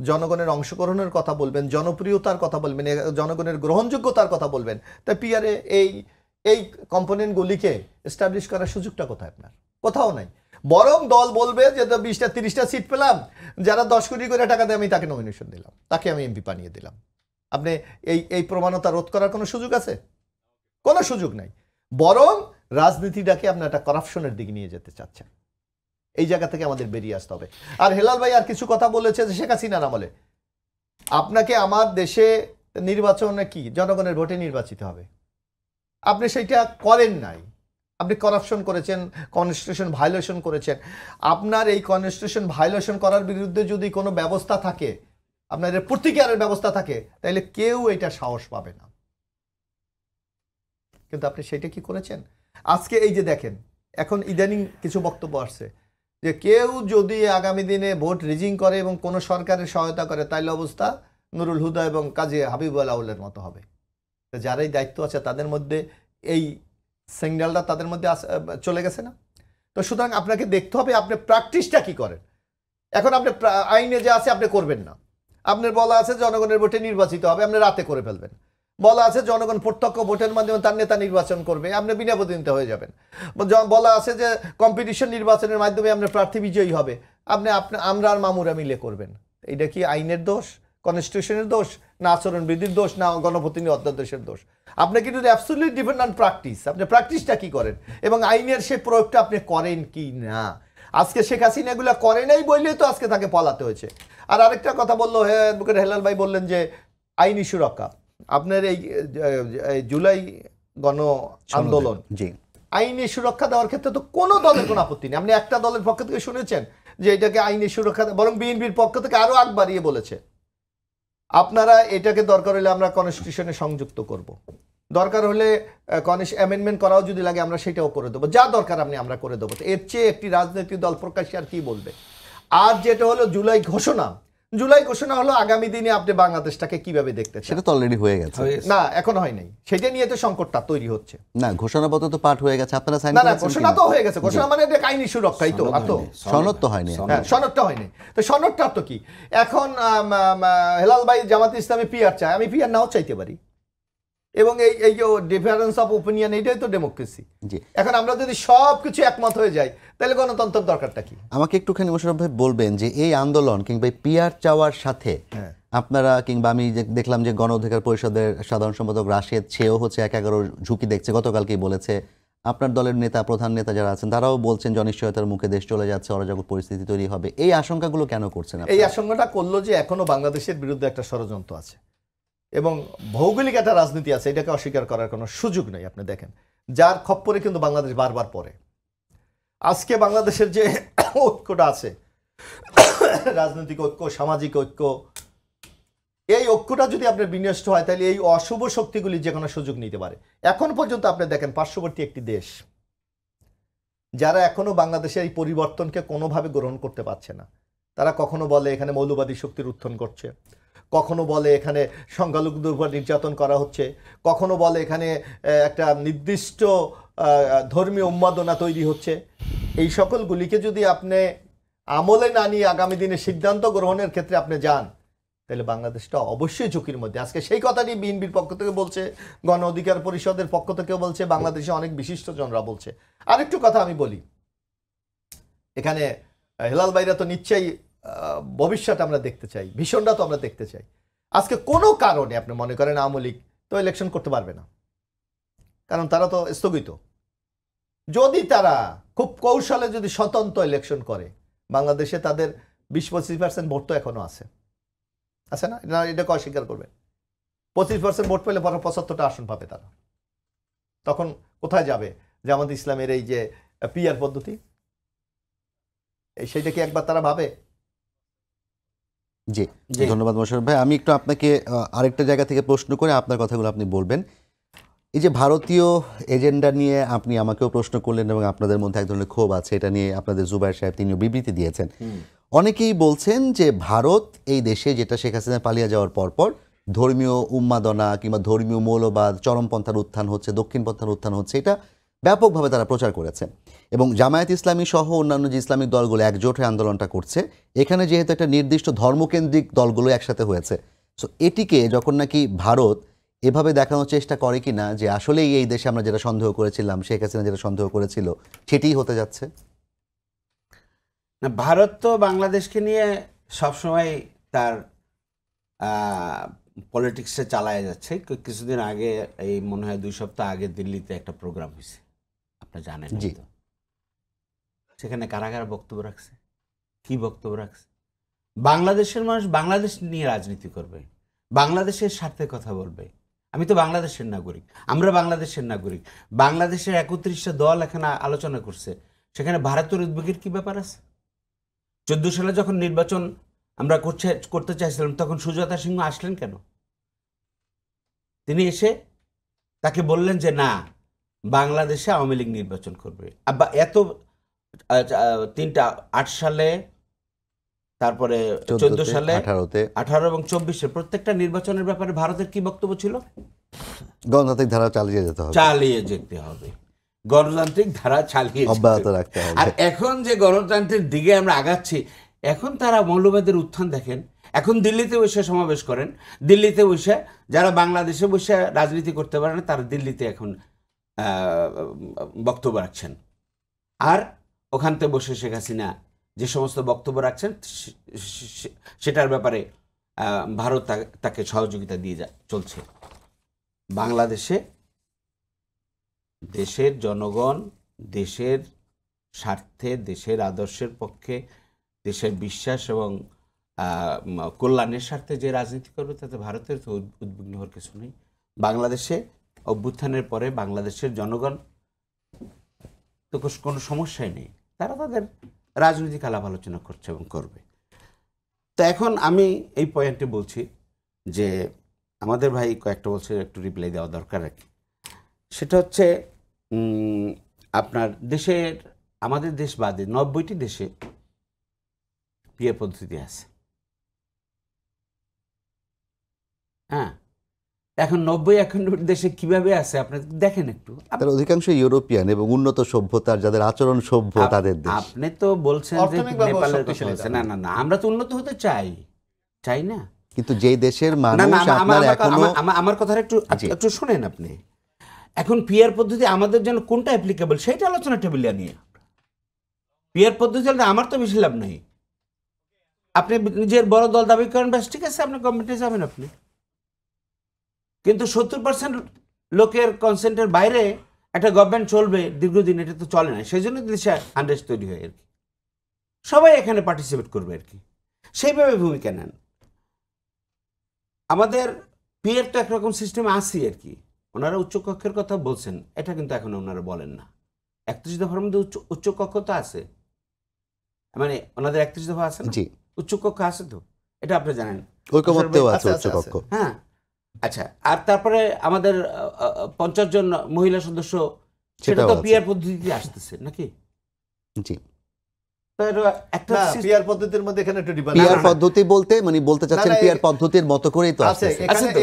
Speaker 3: জনগণের অংশগ্রহণের কথা বলবেন, জনপ্রিয়তার কথা বলবেন, জনগণের গ্রহণযোগ্যতার কথা বলবেন। তাই পিয়ারে এই কম্পোনেন্টগুলিকে এস্টাবলিশ করার সুযোগটা কোথায়? আপনার কোথাও নাই। বরং দল বলবে যে 20টা 30টা সিট পেলাম, যারা 10 কোটি করে টাকা দেয় আমি তাকে নমিনেশন দিলাম, তাকে আমি এমপি বানিয়ে দিলাম। আপনি এই প্রমাণতা রোধ করার কোনো সুযোগ আছে? কোনো সুযোগ নাই। বরং রাজনীতিটাকে আপনি একটা করাপশনের দিকে নিয়ে যেতে চাচ্ছেন। এই জায়গা থেকে আমাদের বেরিয়ে আসতে হবে। আর হেলাল ভাই আর কিছু কথা বলেছে যে শেখ হাসিনার আমলে আপনাকে আমার দেশে নির্বাচনে কি জনগণের ভোটে নির্বাচিত হবে, আপনি সেইটা করেন নাই। আপনি করাপশন করেছেন, কনস্টিটিউশন ভায়োলেশন করেছেন। আপনার এই কনস্টিটিউশন ভায়োলেশন করার বিরুদ্ধে যদি কোনো ব্যবস্থা থাকে, আপনার এর প্রতিকারের ব্যবস্থা থাকে, তাহলে কেউ এটা সাহস পাবে না। কিন্তু আপনি সেটা কি করেছেন? আজকে এই যে দেখেন, এখন ইদানিং কিছু বক্তব্য আসছে যে কেউ যদি আগামী দিনে ভোট রিজিং করে এবং কোনো সরকারের সহায়তা করে, তাইলে অবস্থা নুরুল হুদা এবং কাজী হাবিবুল আউলের মতো হবে। যারাই দায়িত্ব আছে তাদের মধ্যে এই সিগন্যালটা তাদের মধ্যে চলে গেছে না? তো সুতরাং আপনাকে দেখতে হবে আপনি প্র্যাকটিসটা কি করেন। এখন আপনি আইনে যে আছে আপনি করবেন না। আপনার বলা আছে জনগণের ভোটে নির্বাচিত হবে, আপনি রাতে করে ফেলবেন। বলা আছে জনগণ প্রত্যক্ষ ভোটের মাধ্যমে তার নেতা নির্বাচন করবে, আপনি বিনা প্রতিনিধিত্ব হয়ে যাবেন। বলা আছে যে কম্পিটিশন নির্বাচনের মাধ্যমে আপনার প্রার্থী বিজয়ী হবে, আমরা আর মামুরা মিলে করবেন। এটা কি আইনের দোষ, কনস্টিটিউশনের দোষ, না আচরণবিধির দোষ, না গণপ্রতিনিধি অধ্যাদেশের দোষ? আপনি কিন্তু অ্যাবসলিউটলি ডিপেন্ড অন প্র্যাকটিস। আপনি প্র্যাকটিসটা কি করেন এবং আইনের সেই প্রয়োগটা আপনি করেন কি না। আজকে শেখ হাসিনা এগুলো করে নাই বললেই তো আজকে তাকে পালাতে হয়েছে। আর আরেকটা কথা বললো অ্যাডভোকেট হেলাল ভাই, বললেন যে আইনি সুরক্ষা। আপনার এই জুলাই গণ আন্দোলন,
Speaker 1: জি,
Speaker 3: আইনি সুরক্ষা দেওয়ার ক্ষেত্রে তো কোনো দলের কোনো আপত্তি নেই। আপনি একটা দলের পক্ষ থেকে শুনেছেন যে এটাকে আইনি সুরক্ষা, বরং বিএনপির পক্ষ থেকে আরো আগ বাড়িয়ে বলেছে আপনারা এটাকে দরকার হলে আমরা কনস্টিটিউশনে সংযুক্ত করব, দরকার হলে অ্যামেন্ডমেন্ট করাও যদি লাগে আমরা সেটাও করে দেবো, যা দরকার আমরা করে দেবো। তো এর চেয়ে একটি রাজনৈতিক দল প্রকাশ্যে আর কি বলবে? আর যেটা হলো জুলাই ঘোষণা হলো আগামী দিনে আপনি বাংলাদেশটাকে কিভাবে দেখতে চান?
Speaker 1: সেটা তো অলরেডি হয়ে গেছে।
Speaker 3: না, এখনো হয় নাই। সেটা নিয়ে তো সংকটটা তৈরি হচ্ছে।
Speaker 1: না, ঘোষণাপত্র তো পাঠ হয়ে গেছে, আপনারা সাইন
Speaker 3: না,
Speaker 1: করেছেন?
Speaker 3: ঘোষণা তো হয়ে গেছে। ঘোষণা মানে এটা আইনি সুরক্ষাই তো।
Speaker 1: সনদ তো হয়নি।
Speaker 3: হ্যাঁ, সনদটা হয়নি। তো সনদটা তো কি এখন হেলাল ভাই জামাত ইসলামী পিআর চায়, আমি পিআর নাও চাইতে পারি, এবং এই যে ডিফারেন্স অফ ওপিনিয়ন, এটাই তো ডেমোক্রেসি। এখন আমরা যদি সবকিছু একমত হয়ে যাই, তাহলে গণতন্ত্রের দরকারটা কি?
Speaker 1: আমাকে একটুখানি মোশাররফ ভাই বলবেন যে এই আন্দোলন কিংবা পিআর চাওয়ার সাথে আপনারা, কিংবা আমি দেখলাম যে গণ অধিকার পরিষদের সাধারণ সম্পাদক রাশেদ, সেও হচ্ছে ১-১১ ঝুঁকি দেখছে, গতকালকেই বলেছে। আপনার দলের নেতা, প্রধান নেতা যারা আছেন তারাও বলছেন যে অনিশ্চয়তার মুখে দেশ চলে যাচ্ছে, অরাজক পরিস্থিতি তৈরি হবে। এই আশঙ্কাগুলো কেন করছেন?
Speaker 3: এই আশঙ্কাটা করলো যে এখনো বাংলাদেশের বিরুদ্ধে একটা ষড়যন্ত্র আছে এবং ভৌগোলিক একটা রাজনীতি আছে, এটাকে অস্বীকার করার কোনো সুযোগ নেই। আপনি দেখেন যার খপ্পরে কিন্তু বাংলাদেশ বারবার পড়ে। আজকে বাংলাদেশের যে ঐক্যটা আছে, রাজনৈতিক ঐক্য, সামাজিক ঐক্য, এই ঐক্যটা যদি আপনার বিনষ্ট হয়, তাহলে এই অশুভ শক্তিগুলি যে কোনো সুযোগ নিতে পারে। এখন পর্যন্ত আপনি দেখেন পার্শ্ববর্তী একটি দেশ যারা এখনো বাংলাদেশের এই পরিবর্তনকে কোনোভাবে গ্রহণ করতে পারছে না, তারা কখনো বলে এখানে মৌলবাদী শক্তির উত্থান করছে, কখনো বলে এখানে সংখ্যালঘুদের উপর নির্যাতন করা হচ্ছে, কখনো বলে এখানে একটা নির্দিষ্ট ধর্মীয় উন্মাদনা তৈরি হচ্ছে। এই সকলগুলিকে যদি আপনি আমলে না নিয়ে আগামী দিনে সিদ্ধান্ত গ্রহণের ক্ষেত্রে আপনি যান, তাহলে বাংলাদেশটা অবশ্যই ঝুঁকির মধ্যে। আজকে সেই কথাটি বিএনপির পক্ষ থেকে বলছে, গণ অধিকার পরিষদের পক্ষ থেকেও বলছে, বাংলাদেশে অনেক বিশিষ্টজনরা বলছে। আরেকটু কথা আমি বলি, এখানে হেলাল ভাইরা তো নিশ্চয়ই ভবিষ্যৎ আমরা দেখতে চাই, ভীষণটা তো আমরা দেখতে চাই। আজকে কোনো কারণে আপনি মনে করেন আওয়ামী লীগ তো ইলেকশন করতে পারবে না, কারণ তারা তো স্থগিত। যদি তারা খুব কৌশলে যদি স্বতন্ত্র ইলেকশন করে, বাংলাদেশে তাদের 20-25% ভোট তো এখনো আছে না? এটাকে অস্বীকার করবে। 25% ভোট পেলে পরে 75টা আসন পাবে তারা। তখন কোথায় যাবে জামাত ইসলামের এই যে পিআর পদ্ধতি? সেইটা কি একবার তারা ভাবে?
Speaker 1: জি, ধন্যবাদ মোশাররফ ভাই। আমি একটু আপনাকে আরেকটা জায়গা থেকে প্রশ্ন করে আপনার কথাগুলো আপনি বলবেন। এই যে ভারতীয় এজেন্ডা নিয়ে আপনি আমাকেও প্রশ্ন করলেন এবং আপনাদের মধ্যে এক ধরনের ক্ষোভ আছে, এটা নিয়ে আপনাদের জুবায়ের সাহেব তিনিও বিবৃতি দিয়েছেন। অনেকেই বলছেন যে ভারত এই দেশে, যেটা শেখ হাসিনা পালিয়ে যাওয়ার পরপর ধর্মীয় উন্মাদনা কিংবা ধর্মীয় মৌলবাদ, চরমপন্থার উত্থান হচ্ছে, দক্ষিণপন্থার উত্থান হচ্ছে, এটা ব্যাপকভাবে তারা প্রচার করেছে। এবং জামায়াত ইসলামী সহ অন্যান্য যে ইসলামিক দলগুলো একজোট হয়ে আন্দোলনটা করছে, এখানে যেহেতু একটা নির্দিষ্ট ধর্মকেন্দ্রিক দলগুলো একসাথে হয়েছে, সো এটিকে যখন নাকি ভারত এভাবে দেখানোর চেষ্টা করে কি না যে আসলেই এই দেশে আমরা যেটা সন্দেহ করেছিলাম, শেখ হাসিনা যেটা সন্দেহ করেছিল, সেটিই হতে যাচ্ছে।
Speaker 2: না, ভারত তো বাংলাদেশকে নিয়ে সবসময় তার পলিটিক্সে চালায় যাচ্ছে। কিছুদিন আগে, এই মনে হয় 2 সপ্তাহ আগে দিল্লিতে একটা প্রোগ্রাম হয়েছে, আপনারা জানেন। সেখানে কারা কারা বক্তব্য রাখছে, কি বক্তব্য রাখছে? বাংলাদেশের মানুষ বাংলাদেশ নিয়ে রাজনীতি করবে, বাংলাদেশের স্বার্থে কথা বলবে, আমি তো বাংলাদেশের নাগরিক, আমরা বাংলাদেশের নাগরিক। বাংলাদেশের 31টা দল এখানে আলোচনা করছে, সেখানে ভারতের উদ্বেগের কি ব্যাপার আছে? 14 সালে যখন নির্বাচন আমরা করতে চাইছিলাম, তখন সুজাতা সিংহ আসলেন কেন? তিনি এসে তাকে বললেন যে না, বাংলাদেশে আওয়ামী লীগ নির্বাচন করবে। এত 8 সালে, তারপরে 14 সালে, 18 এবং 24-এ প্রত্যেকটা নির্বাচনের ব্যাপারে ভারতের কি বক্তব্য ছিল?
Speaker 1: গণতান্ত্রিক ধারা চালিয়ে যেতে হবে,
Speaker 2: গণতান্ত্রিক ধারা চালিয়ে
Speaker 1: অব্যাহত রাখতে হবে।
Speaker 2: আর এখন যে গণতন্ত্রের দিকে আমরা আগাচ্ছি, এখন তারা মৌলবাদের উত্থান দেখেন। এখন দিল্লিতে বসে সমাবেশ করেন, দিল্লিতে বসে যারা বাংলাদেশে বসে রাজনীতি করতে পারে না, তারা দিল্লিতে এখন বক্তব্য রাখছেন। আর ওখান থেকে বসে শেখ হাসিনা যে সমস্ত বক্তব্য রাখছেন সেটার ব্যাপারে ভারত তাকে সহযোগিতা দিয়ে চলছে। বাংলাদেশে দেশের জনগণ দেশের স্বার্থে, দেশের আদর্শের পক্ষে, দেশের বিশ্বাস এবং কল্যাণের স্বার্থে যে রাজনীতি করবে, তাতে ভারতের তো উদ্বিগ্ন হওয়ার কিছু নেই। বাংলাদেশে অভ্যুত্থানের পরে বাংলাদেশের জনগণ তো কোনো সমস্যাই নেই, তারা তাদের রাজনৈতিক আলাপ আলোচনা করছে এবং করবে। তো এখন আমি এই পয়েন্টে বলছি যে আমাদের ভাই কয়েকটা বলছে, একটু রিপ্লাই দেওয়া দরকার আর কি। সেটা হচ্ছে আপনার দেশের, আমাদের দেশ বাদে 90টি দেশে পিএ পদ্ধতি আছে। হ্যাঁ, এখন 90-91 দেশে কিভাবে আছে আপনি দেখেন একটু।
Speaker 1: তার অধিকাংশ ইউরোপিয়ান এবং উন্নত সভ্যতার, যাদের আচরণ সভ্য তাদের দেশ।
Speaker 2: আপনি তো বলছেন যে নেপালের কথা বলছেন। না না না, আমরা তো উন্নত হতে চাই না,
Speaker 1: কিন্তু যেই দেশের মানুষ আপনার এখনো,
Speaker 2: আমার কথা একটু শুনেন আপনি। এখন পিআর পদ্ধতি আমাদের জন্য কোনটা অ্যাপ্লিকেবল সেটা আলোচনা টেবিলে নিয়ে। পিআর পদ্ধতি হলে আমার তো বেশি লাভ নাই। আপনি নিজের বড় দল দাবি করেন, ব্যাস ঠিক আছে, আপনি গভর্নমেন্টে যাবেন আপনি, কিন্তু 70% লোকের কনসেন্টের বাইরে একটা গভর্নমেন্ট চলবে দীর্ঘদিন, এটা তো চলে না। সেই জন্য দেশে আনরেস্ট তৈরি হয় আর কি। সবাই এখানে পার্টিসিপেট করবে আর কি, সেইভাবে ভূমিকা নেন। আমাদের পিএর তো একরকম সিস্টেম আসি আর কি। ওনারা উচ্চকক্ষের কথা বলছেন, এটা কিন্তু এখন ওনারা বলেন না। 31 দফার মধ্যে উচ্চকক্ষ তো আছে, মানে ওনাদের 31 দফা আছে না, উচ্চকক্ষ আছে তো, এটা আপনি জানেন।
Speaker 1: ঐকমত্যেও আছে উচ্চকক্ষ।
Speaker 2: হ্যাঁ, আচ্ছা। আর তারপরে আমাদের 50 জন মহিলা সদস্য, সেটা তো পিআর পদ্ধতিতে আসতেছে নাকি?
Speaker 1: জি,
Speaker 3: পিআর পদ্ধতির মধ্যে এখানে একটু ডিফারেন্স।
Speaker 1: পিআর পদ্ধতি বলতে মানে বলতে চাচ্ছেন পিআর পদ্ধতির মতো করেই তো আছে।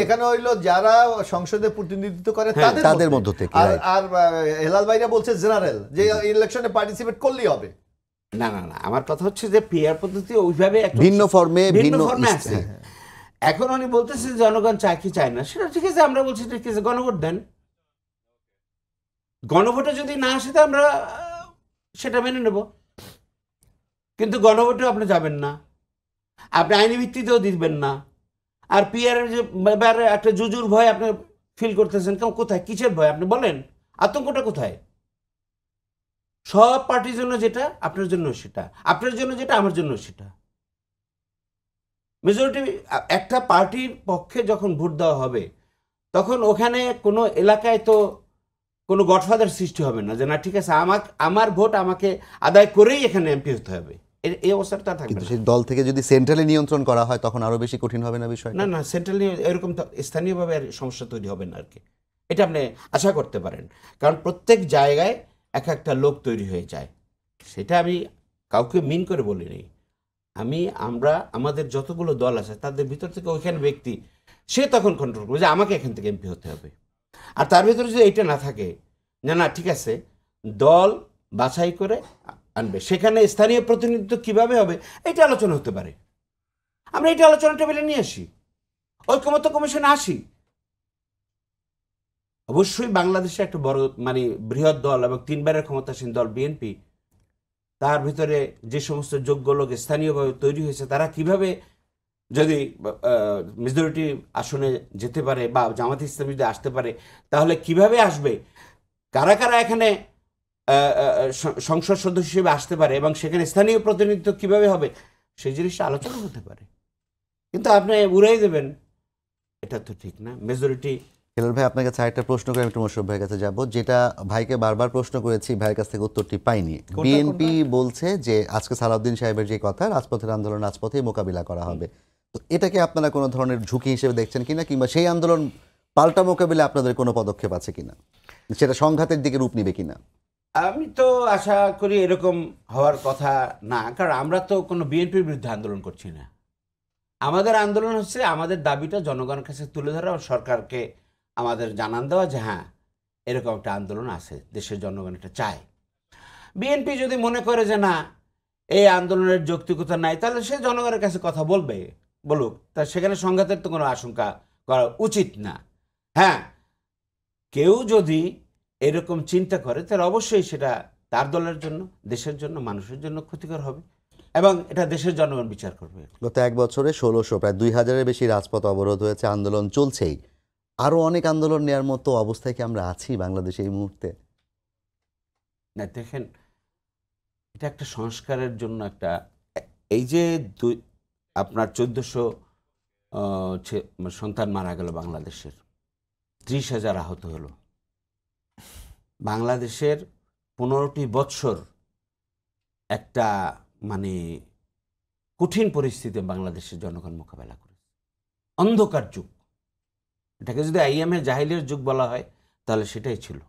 Speaker 3: এখানে হইলো যারা সংসদে প্রতিনিধিত্ব করে
Speaker 1: তাদের মধ্য থেকে।
Speaker 3: আর হেলাল ভাইরা বলছে জেনারেল, যে ইলেকশনে পার্টিসিপেট করলেই হবে।
Speaker 2: না না না, আমার কথা হচ্ছে যে পিআর পদ্ধতি ওইভাবে
Speaker 1: ভিন্ন ফর্মে
Speaker 2: আছে। এখন উনি বলতেছে জনগণ চায় কি চায় না, সেটা ঠিক আছে, আমরা বলছি ঠিক আছে, গণভোট দেন। গণভোটে যদি না আসে তো আমরা সেটা মেনে নেব, কিন্তু গণভোটে আপনি যাবেন না, আপনি আইনি ভিত্তিতেও দিবেন না। আর পিআরের যে ব্যাপারে একটা জুজুর ভয় আপনি ফিল করতেছেন, কোথায়, কিসের ভয় আপনি বলেন? আতঙ্কটা কোথায়? সব পার্টির জন্য যেটা, আপনার জন্য সেটা, আপনার জন্য যেটা, আমার জন্য সেটা। মেজরিটি একটা পার্টির পক্ষে যখন ভোট দেওয়া হবে, তখন ওখানে কোনো এলাকায় তো কোনো গডফাদার সৃষ্টি হবে না, যে না ঠিক আছে আমার ভোট আমাকে আদায় করেই এখানে এমপি হতে হবে, এই অবস্থাটা থাকবে।
Speaker 1: সেই দল থেকে যদি সেন্ট্রালি নিয়ন্ত্রণ করা হয় তখন আরো বেশি কঠিন হবে না বিষয়?
Speaker 2: না না, সেন্ট্রালি এরকম স্থানীয়ভাবে সমস্যা তৈরি হবে না আর কি, এটা আপনি আশা করতে পারেন। কারণ প্রত্যেক জায়গায় এক একটা লোক তৈরি হয়ে যায়, সেটা আমি কাউকে মিন করে বলিনি। আমরা আমাদের যতগুলো দল আছে তাদের ভিতর থেকে ওইখানে ব্যক্তি সে তখন কন্ট্রোল করবে যে আমাকে এখান থেকে এমপি হতে হবে। আর তার ভিতরে যদি এইটা না থাকে, না ঠিক আছে, দল বাছাই করে আনবে, সেখানে স্থানীয় প্রতিনিধিত্ব কিভাবে হবে এটা আলোচনা হতে পারে। আমরা এটা আলোচনা টেবিলে নিয়ে আসি, ঐকমত্য কমিশনে আসি। অবশ্যই বাংলাদেশে একটা বড় মানে বৃহৎ দল এবং 3 বারের ক্ষমতাসীন দল বিএনপি, তার ভিতরে যে সমস্ত যোগ্য লোক স্থানীয়ভাবে তৈরি হয়েছে, তারা কিভাবে যদি মেজরিটি আসনে যেতে পারে বা জামাত ইসলামী যদি আসতে পারে, তাহলে কিভাবে আসবে, কারা কারা এখানে সংসদ সদস্য হিসেবে আসতে পারে এবং সেখানে স্থানীয় প্রতিনিধিত্ব কিভাবে হবে, সেই জিনিসটা আলোচনা হতে পারে। কিন্তু আপনি উড়াই দেবেন, এটা তো ঠিক না। মেজরিটি
Speaker 1: হেলাল ভাই, আপনার কাছে আরেকটা প্রশ্ন করে আমি একটু মোশাররফ ভাইয়ের কাছে যাব, যেটা ভাইকে বারবার প্রশ্ন করেছি, ভাইয়ের কাছ থেকে উত্তরটি পাইনি।
Speaker 3: কোনটা?
Speaker 1: বিএনপি বলছে যে আজকে সালাউদ্দিন সাহেবের যে কথা, রাজপথের আন্দোলন রাজপথেই মোকাবিলা করা হবে, তো এটাকে আপনারা কোনো ধরনের ঝুঁকি হিসেবে দেখছেন কিনা, কিংবা সেই আন্দোলন পাল্টা মোকাবিলা আপনাদের কোনো পদক্ষেপ আছে কিনা, সেটা সংঘাতের দিকে রূপ নেবে কিনা?
Speaker 2: আমি তো আশা করি এরকম হওয়ার কথা না, কারণ আমরা তো কোনো বিএনপির বিরুদ্ধে আন্দোলন করছি না। আমাদের আন্দোলন হচ্ছে আমাদের দাবিটা জনগণের কাছে তুলে ধরা ও সরকারকে আমাদের জানান দেওয়া যে হ্যাঁ এরকম একটা আন্দোলন আছে, দেশের জনগণ এটা চায়। বিএনপি যদি মনে করে যে না এই আন্দোলনের যৌক্তিকতা নাই, তাহলে সে জনগণের কাছে কথা বলুক, তা সেখানে সংঘাতের তো কোনো আশঙ্কা করা উচিত না। হ্যাঁ, কেউ যদি এরকম চিন্তা করে তাহলে অবশ্যই সেটা তার দলের জন্য, দেশের জন্য, মানুষের জন্য ক্ষতিকর হবে, এবং এটা দেশের জনগণ বিচার করবে।
Speaker 1: গত এক বছরে 1600 প্রায় 2000-এর বেশি রাজপথ অবরোধ হয়েছে, আন্দোলন চলছেই। আরও অনেক আন্দোলন নেওয়ার মতো অবস্থায় কি আমরা আছি বাংলাদেশে এই মুহূর্তে?
Speaker 2: না দেখেন, এটা একটা সংস্কারের জন্য একটা, এই যে আপনার 1400 সন্তান মারা গেল বাংলাদেশের, 30,000 আহত হলো, বাংলাদেশের 15টি বৎসর একটা মানে কঠিন পরিস্থিতি বাংলাদেশের জনগণ মোকাবেলা করে, অন্ধকার যুগ। এটাকে যদি আইএমএ জাহিলিয়ার যুগ বলা হয় তাহলে সেটাই ছিল।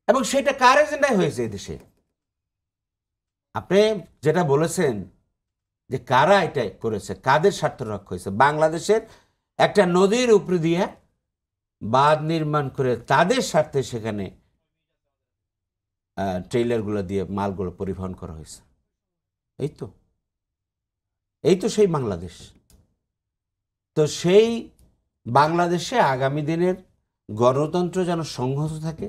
Speaker 2: এবং সেটা কার এজেন্ডায় হয়েছে এই দেশে? আপনি যেটা বলেছেন যে কারা এটা করেছে, কাদের স্বার্থ রক্ষা হয়েছে, বাংলাদেশের একটা নদীর উপরে দিয়ে বাঁধ নির্মাণ করে তাদের স্বার্থে সেখানে ট্রেইলারগুলো দিয়ে মালগুলো পরিবহন করা হয়েছে। এই তো সেই বাংলাদেশ। তো সেই বাংলাদেশে আগামী দিনের গণতন্ত্র যেন সংহত থাকে,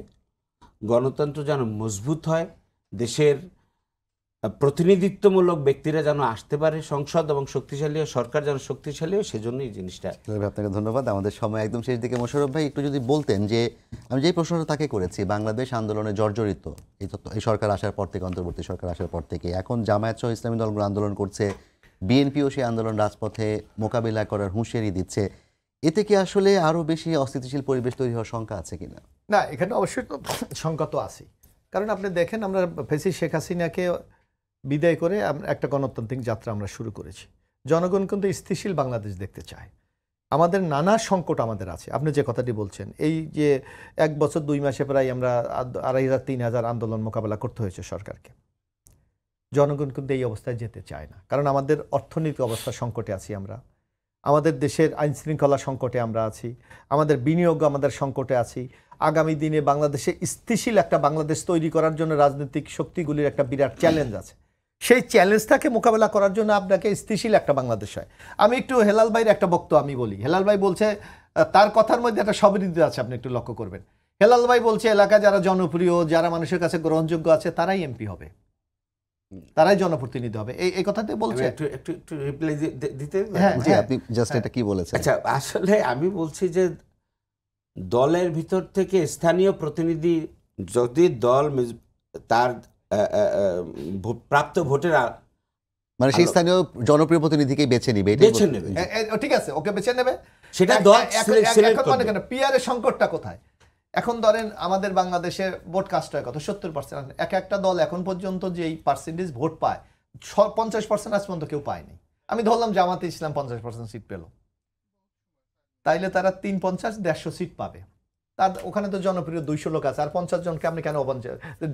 Speaker 2: গণতন্ত্র যেন মজবুত হয়, দেশের প্রতিনিধিত্বমূলক ব্যক্তিরা যেন আসতে পারে সংসদ, এবং শক্তিশালী সরকার যেন শক্তিশালী হয়, সেজন্য এই জিনিসটা।
Speaker 1: আপনাকে ধন্যবাদ। আমাদের সময় একদম শেষ দিকে। মোশাররফ ভাই, একটু যদি বলতেন যে আমি যেই প্রশ্নটা তাকে করেছি, বাংলাদেশ আন্দোলনে জর্জরিত এই সরকার আসার পর থেকে, অন্তর্বর্তী সরকার আসার পর থেকে, এখন জামায়াত সহ ইসলামী দলগুলো আন্দোলন করছে, বিএনপিও সেই আন্দোলন রাজপথে মোকাবিলা করার হুঁশিয়ারি দিচ্ছে, এতে কি আসলে আরও বেশি অস্থিতিশীল পরিবেশ তৈরি হওয়ার শঙ্কা আছে কিনা?
Speaker 3: না, এখানে অবশ্যই তো শঙ্কা তো আছে। কারণ আপনি দেখেন, আমরা ফেসি শেখ হাসিনাকে বিদায় করে একটা গণতান্ত্রিক যাত্রা আমরা শুরু করেছি। জনগণ কিন্তু স্থিতিশীল বাংলাদেশ দেখতে চায়। আমাদের নানা সংকট আমাদের আছে। আপনি যে কথাটি বলছেন, এই যে 1 বছর 2 মাসে প্রায় আমরা 2500-3000 আন্দোলন মোকাবেলা করতে হয়েছে সরকারকে। জনগণ কিন্তু এই অবস্থায় যেতে চায় না, কারণ আমাদের অর্থনৈতিক অবস্থা সংকটে আছি আমরা, আমাদের দেশের আইন শৃঙ্খলা সংকটে আমরা আছি, আমাদের বিনিয়োগ আমাদের সংকটে আছি। আগামী দিনে বাংলাদেশে স্থিতিশীল একটা বাংলাদেশ তৈরি করার জন্য রাজনৈতিক শক্তিগুলির একটা বিরাট চ্যালেঞ্জ আছে। সেই চ্যালেঞ্জটাকে মোকাবেলা করার জন্য আপনাকে স্থিতিশীল একটা বাংলাদেশ হয়। আমি একটু হেলাল ভাইয়ের একটা বক্তব্য আমি বলি। হেলাল ভাই বলছে, তার কথার মধ্যে একটা সমৃদ্ধি আছে, আপনি একটু লক্ষ্য করবেন। হেলাল ভাই বলছে এলাকায় যারা জনপ্রিয়, যারা মানুষের কাছে গ্রহণযোগ্য আছে, তারাই এমপি হবে, তারাই জনপ্রতিনিধি হবে, এই কথাতে বলছে।
Speaker 2: একটু রিপ্লাই দিতে।
Speaker 3: হ্যাঁ,
Speaker 1: জি, আপনি জাস্ট এটা কি বলেছেন?
Speaker 2: আচ্ছা, আসলে আমি বলছি যে দলের ভিতর থেকে স্থানীয় প্রতিনিধি, যদি দল তার প্রাপ্ত ভোটের
Speaker 1: মানে সেই স্থানীয় জনপ্রিয় প্রতিনিধিকেই বেছে নিবে,
Speaker 2: বেছে নেবে,
Speaker 3: ঠিক আছে, ওকে বেছে নেবে।
Speaker 2: সেটা দল
Speaker 3: এখন মানে কেন পিআরের সংকটটা কোথায়? এখন ধরেন আমাদের বাংলাদেশে ভোট কাস্ট হয় কত, 70%। একটা দল এখন পর্যন্ত যে এই পার্সেন্টেজ ভোট পায়, 50% আজ পর্যন্ত কেউ পায়নি। আমি ধরলাম জামাতে ইসলাম 50% সিট পেল, তাইলে তারা 350-150 সিট পাবে। তার ওখানে তো জনপ্রিয় 200 লোক আছে, আর 50 জনকে আপনি কেন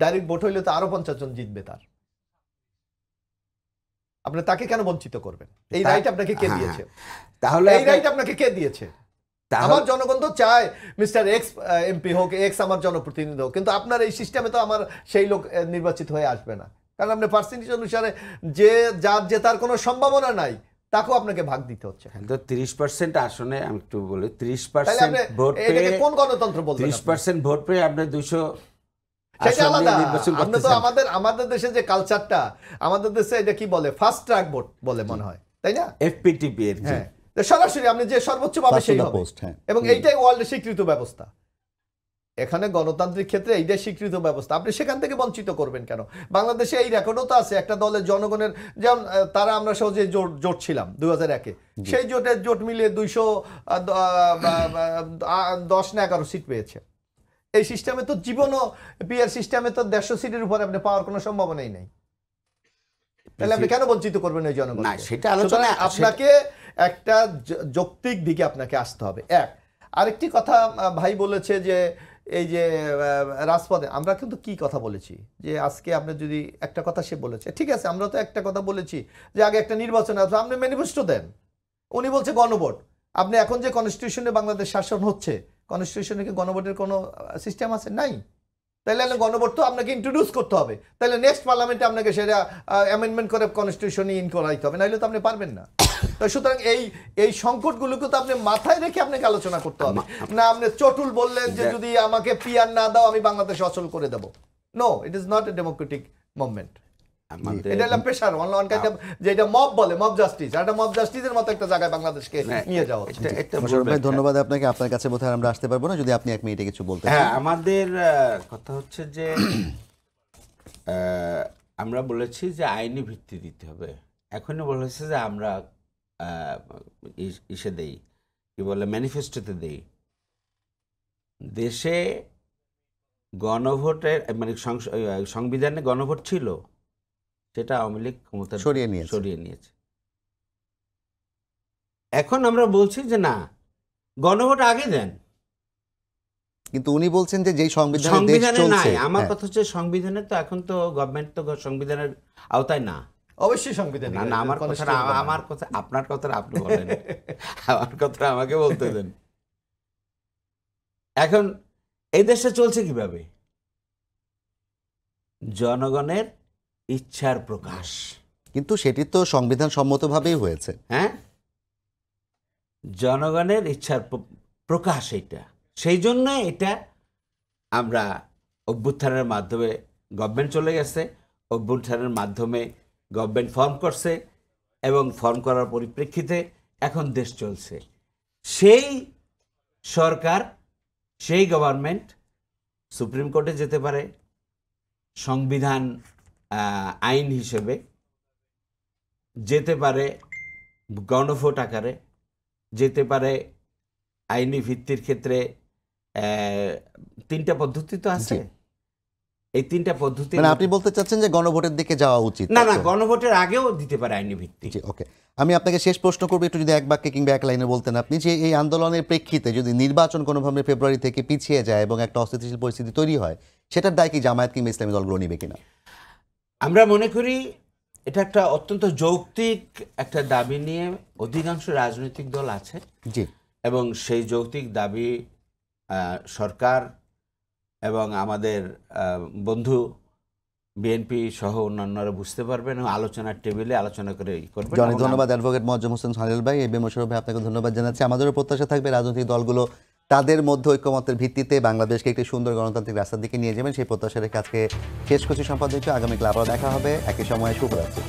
Speaker 3: ডাইরেক্ট ভোট হইলে তো আরো 50 জন জিতবে, তার আপনি তাকে কেন বঞ্চিত করবেন? এই রাইট আপনাকে কে দিয়েছে?
Speaker 2: তাহলে
Speaker 3: এই রাইট আপনাকে কে দিয়েছে? আমার জনগণ তো চায় মিস্টার এক্স এমপি হোক, এক্স আমার জনপ্রতিনিধি হোক, কিন্তু আপনার এই সিস্টেমে তো আমার সেই লোক নির্বাচিত হয়ে আসবে না, কারণ আপনি পার্সেন্টেজ অনুসারে যে যার জেতার কোনো সম্ভাবনা নাই তাকেও আপনাকে ভাগ দিতে হচ্ছে।
Speaker 2: 30% আসনে, আমি একটু বলি, 30% ভোট পেয়ে
Speaker 3: কোন গণতন্ত্র বলতে?
Speaker 2: 30% ভোট পেয়ে আপনি 200
Speaker 3: সেটা আলাদা। আপনি তো আমাদের দেশে যে কালচারটা, আমাদের দেশে এটা কি বলে, ফাস্ট ট্র্যাক ভোট বলে মনে হয়, তাই না?
Speaker 2: এফপিটিপি এর,
Speaker 3: হ্যাঁ, সরাসরি আপনি যে সর্বোচ্চ পাবে সেই হবে, এবং এইটাই ওয়ার্ল্ডে স্বীকৃত ব্যবস্থা। এখানে গণতান্ত্রিক ক্ষেত্রে এইটাই স্বীকৃত ব্যবস্থা, আপনি সেখান থেকে বঞ্চিত করবেন কেন? বাংলাদেশে এই রেকর্ডও তো আছে, একটা দলের জনগণের, যেমন তারা আমরা সহজে জোট ছিলাম 2001-এ, সেই জোট মিলিয়ে 210 না 11 সিট পেয়েছে। এই সিস্টেমে তো জীবনও, পিআর সিস্টেমে তো 150 সিটের উপরে আপনি পাওয়ার কোনো সম্ভাবনাই নাই, তাহলে আপনি কেন বঞ্চিত করবেন এই জনগণ?
Speaker 2: না, সেটা আলোচনা,
Speaker 3: আপনাকে একটা যৌক্তিক দিকে আপনাকে আসতে হবে। আরেকটি কথা ভাই বলেছে যে এই যে রাজপথে আমরা কিন্তু কি কথা বলেছি, যে আজকে আপনি যদি একটা কথা সে বলেছে, ঠিক আছে, আমরা তো একটা কথা বলেছি যে আগে একটা নির্বাচন আসবে, আপনি ম্যানিফেস্টো দেন। উনি বলছে গণভোট। আপনি এখন যে কনস্টিটিউশনে বাংলাদেশ শাসন হচ্ছে, কনস্টিটিউশনে কি গণভোটের কোনো সিস্টেম আছে? নাই। তাহলে গণভোট তো আপনাকে ইন্ট্রোডিউস করতে হবে, তাহলে নেক্সট পার্লামেন্টে আপনাকে সেটা অ্যামেন্ডমেন্ট করে কনস্টিটিউশনে ইন করাইতে হবে, নাহলে তো আপনি পারবেন না। তো সুতরাং এই সংকটগুলোকে তো আপনি মাথায় রেখে আপনাকে আলোচনা করতে হবে না। আপনি চটুল বললেন যে যদি আমাকে পিআর না দাও আমি বাংলাদেশ অচল করে দেব। No, it is not a democratic movement. এটা হলো প্রেশার, অন কাইন্ড অফ, যেটা মব বলে, মব জাস্টিস। আর এটা মব জাস্টিসের মতো একটা জায়গায় বাংলাদেশকে নিয়ে যাওয়া হচ্ছে।
Speaker 1: মোশাররফ ভাই, ধন্যবাদ আপনাকে। আপনার কাছে বোধহয় আমরা আসতে পারবো না, যদি আপনি 1 মিনিটে কিছু বলতে চান।
Speaker 2: হ্যাঁ, আমাদের কথা হচ্ছে যে আমরা বলেছি যে আইনি ভিত্তি দিতে হবে। এখনই বলেছে যে আমরা ইসে দেই, কি বলে, ম্যানিফেস্টোতে দেই। দেশে গণভোটের মানে সংবিধানে গণভোট ছিল, সেটা আওয়ামী লীগ ক্ষমতা সরিয়ে নিয়েছে। এখন আমরা বলছি যে না, গণভোট আগে দেন।
Speaker 1: কিন্তু উনি বলছেন যে যেই সংবিধানে
Speaker 2: নাই। আমার কথা হচ্ছে সংবিধানে তো এখন তো গভর্নমেন্ট তো সংবিধানের আওতায় না।
Speaker 3: অবশ্যই সংবিধান
Speaker 2: না, আমার কথা আপনার কথা আপনি বলেন, আমার কথা আমাকে বলতে দেন। এখন এই দেশে চলছে কিভাবে? জনগণের ইচ্ছার প্রকাশ।
Speaker 1: কিন্তু সেটি তো সংবিধান সম্মতভাবেই হয়েছে।
Speaker 2: হ্যাঁ, জনগণের ইচ্ছার প্রকাশ এটা। সেই জন্য এটা আমরা অভ্যুত্থানের মাধ্যমে, গভর্নমেন্ট চলে গেছে, অভ্যুত্থানের মাধ্যমে গভর্নমেন্ট ফর্ম করছে, এবং ফর্ম করার পরিপ্রেক্ষিতে এখন দেশ চলছে। সেই সরকার, সেই গভর্নমেন্ট সুপ্রিম কোর্টে যেতে পারে সংবিধান আইন হিসেবে, যেতে পারে গণভোট আকারে, যেতে পারে আইনি ভিত্তির ক্ষেত্রে। 3টা পদ্ধতি তো আছে। এই 3টা পদ্ধতি,
Speaker 1: মানে আপনি বলতে চাচ্ছেন যে গণভোটের দিকে যাওয়া উচিত?
Speaker 2: না, গণভোটের আগেও দিতে পারে আইনি ভিত্তি।
Speaker 1: ওকে, আমি আপনাকে শেষ প্রশ্ন করবো, একটু যদি 1 বাক্যে কিংবা 1 লাইনে বলতেন আপনি, যে এই আন্দোলনের প্রেক্ষিতে যদি নির্বাচন কোনোভাবে ফেব্রুয়ারি থেকে পিছিয়ে যায় এবং একটা অস্থিতিশীল পরিস্থিতি তৈরি হয়, সেটার দায় কি জামায়াত কিংবা ইসলামী দলগুলো নিবে কিনা?
Speaker 2: আমরা মনে করি এটা একটা অত্যন্ত যৌক্তিক একটা দাবি নিয়ে অধিকাংশ রাজনৈতিক দল আছে।
Speaker 1: জি।
Speaker 2: এবং সেই যৌক্তিক দাবি সরকার এবং আমাদের বন্ধু বিএনপি সহ অন্যান্যরা বুঝতে পারবেন এবং আলোচনার টেবিলে আলোচনা করে করবেন।
Speaker 1: অনেক ধন্যবাদ অ্যাডভোকেট মোয়াজ্জেম হোসেন সাহেল ভাই। এ বি মোশাররফ ভাই, আপনাকে ধন্যবাদ জানাচ্ছি। আমাদেরও প্রত্যাশা থাকবে রাজনৈতিক দলগুলো তাদের মধ্যে ঐক্যমতের ভিত্তিতে বাংলাদেশকে একটি সুন্দর গণতান্ত্রিক রাস্তার দিকে নিয়ে যাবেন। সেই প্রত্যাশা রেখে আজকে শেষ করছি সম্পাদকীয়। আগামীকাল আবার দেখা হবে একই সময়ে। শুভরাত্রি।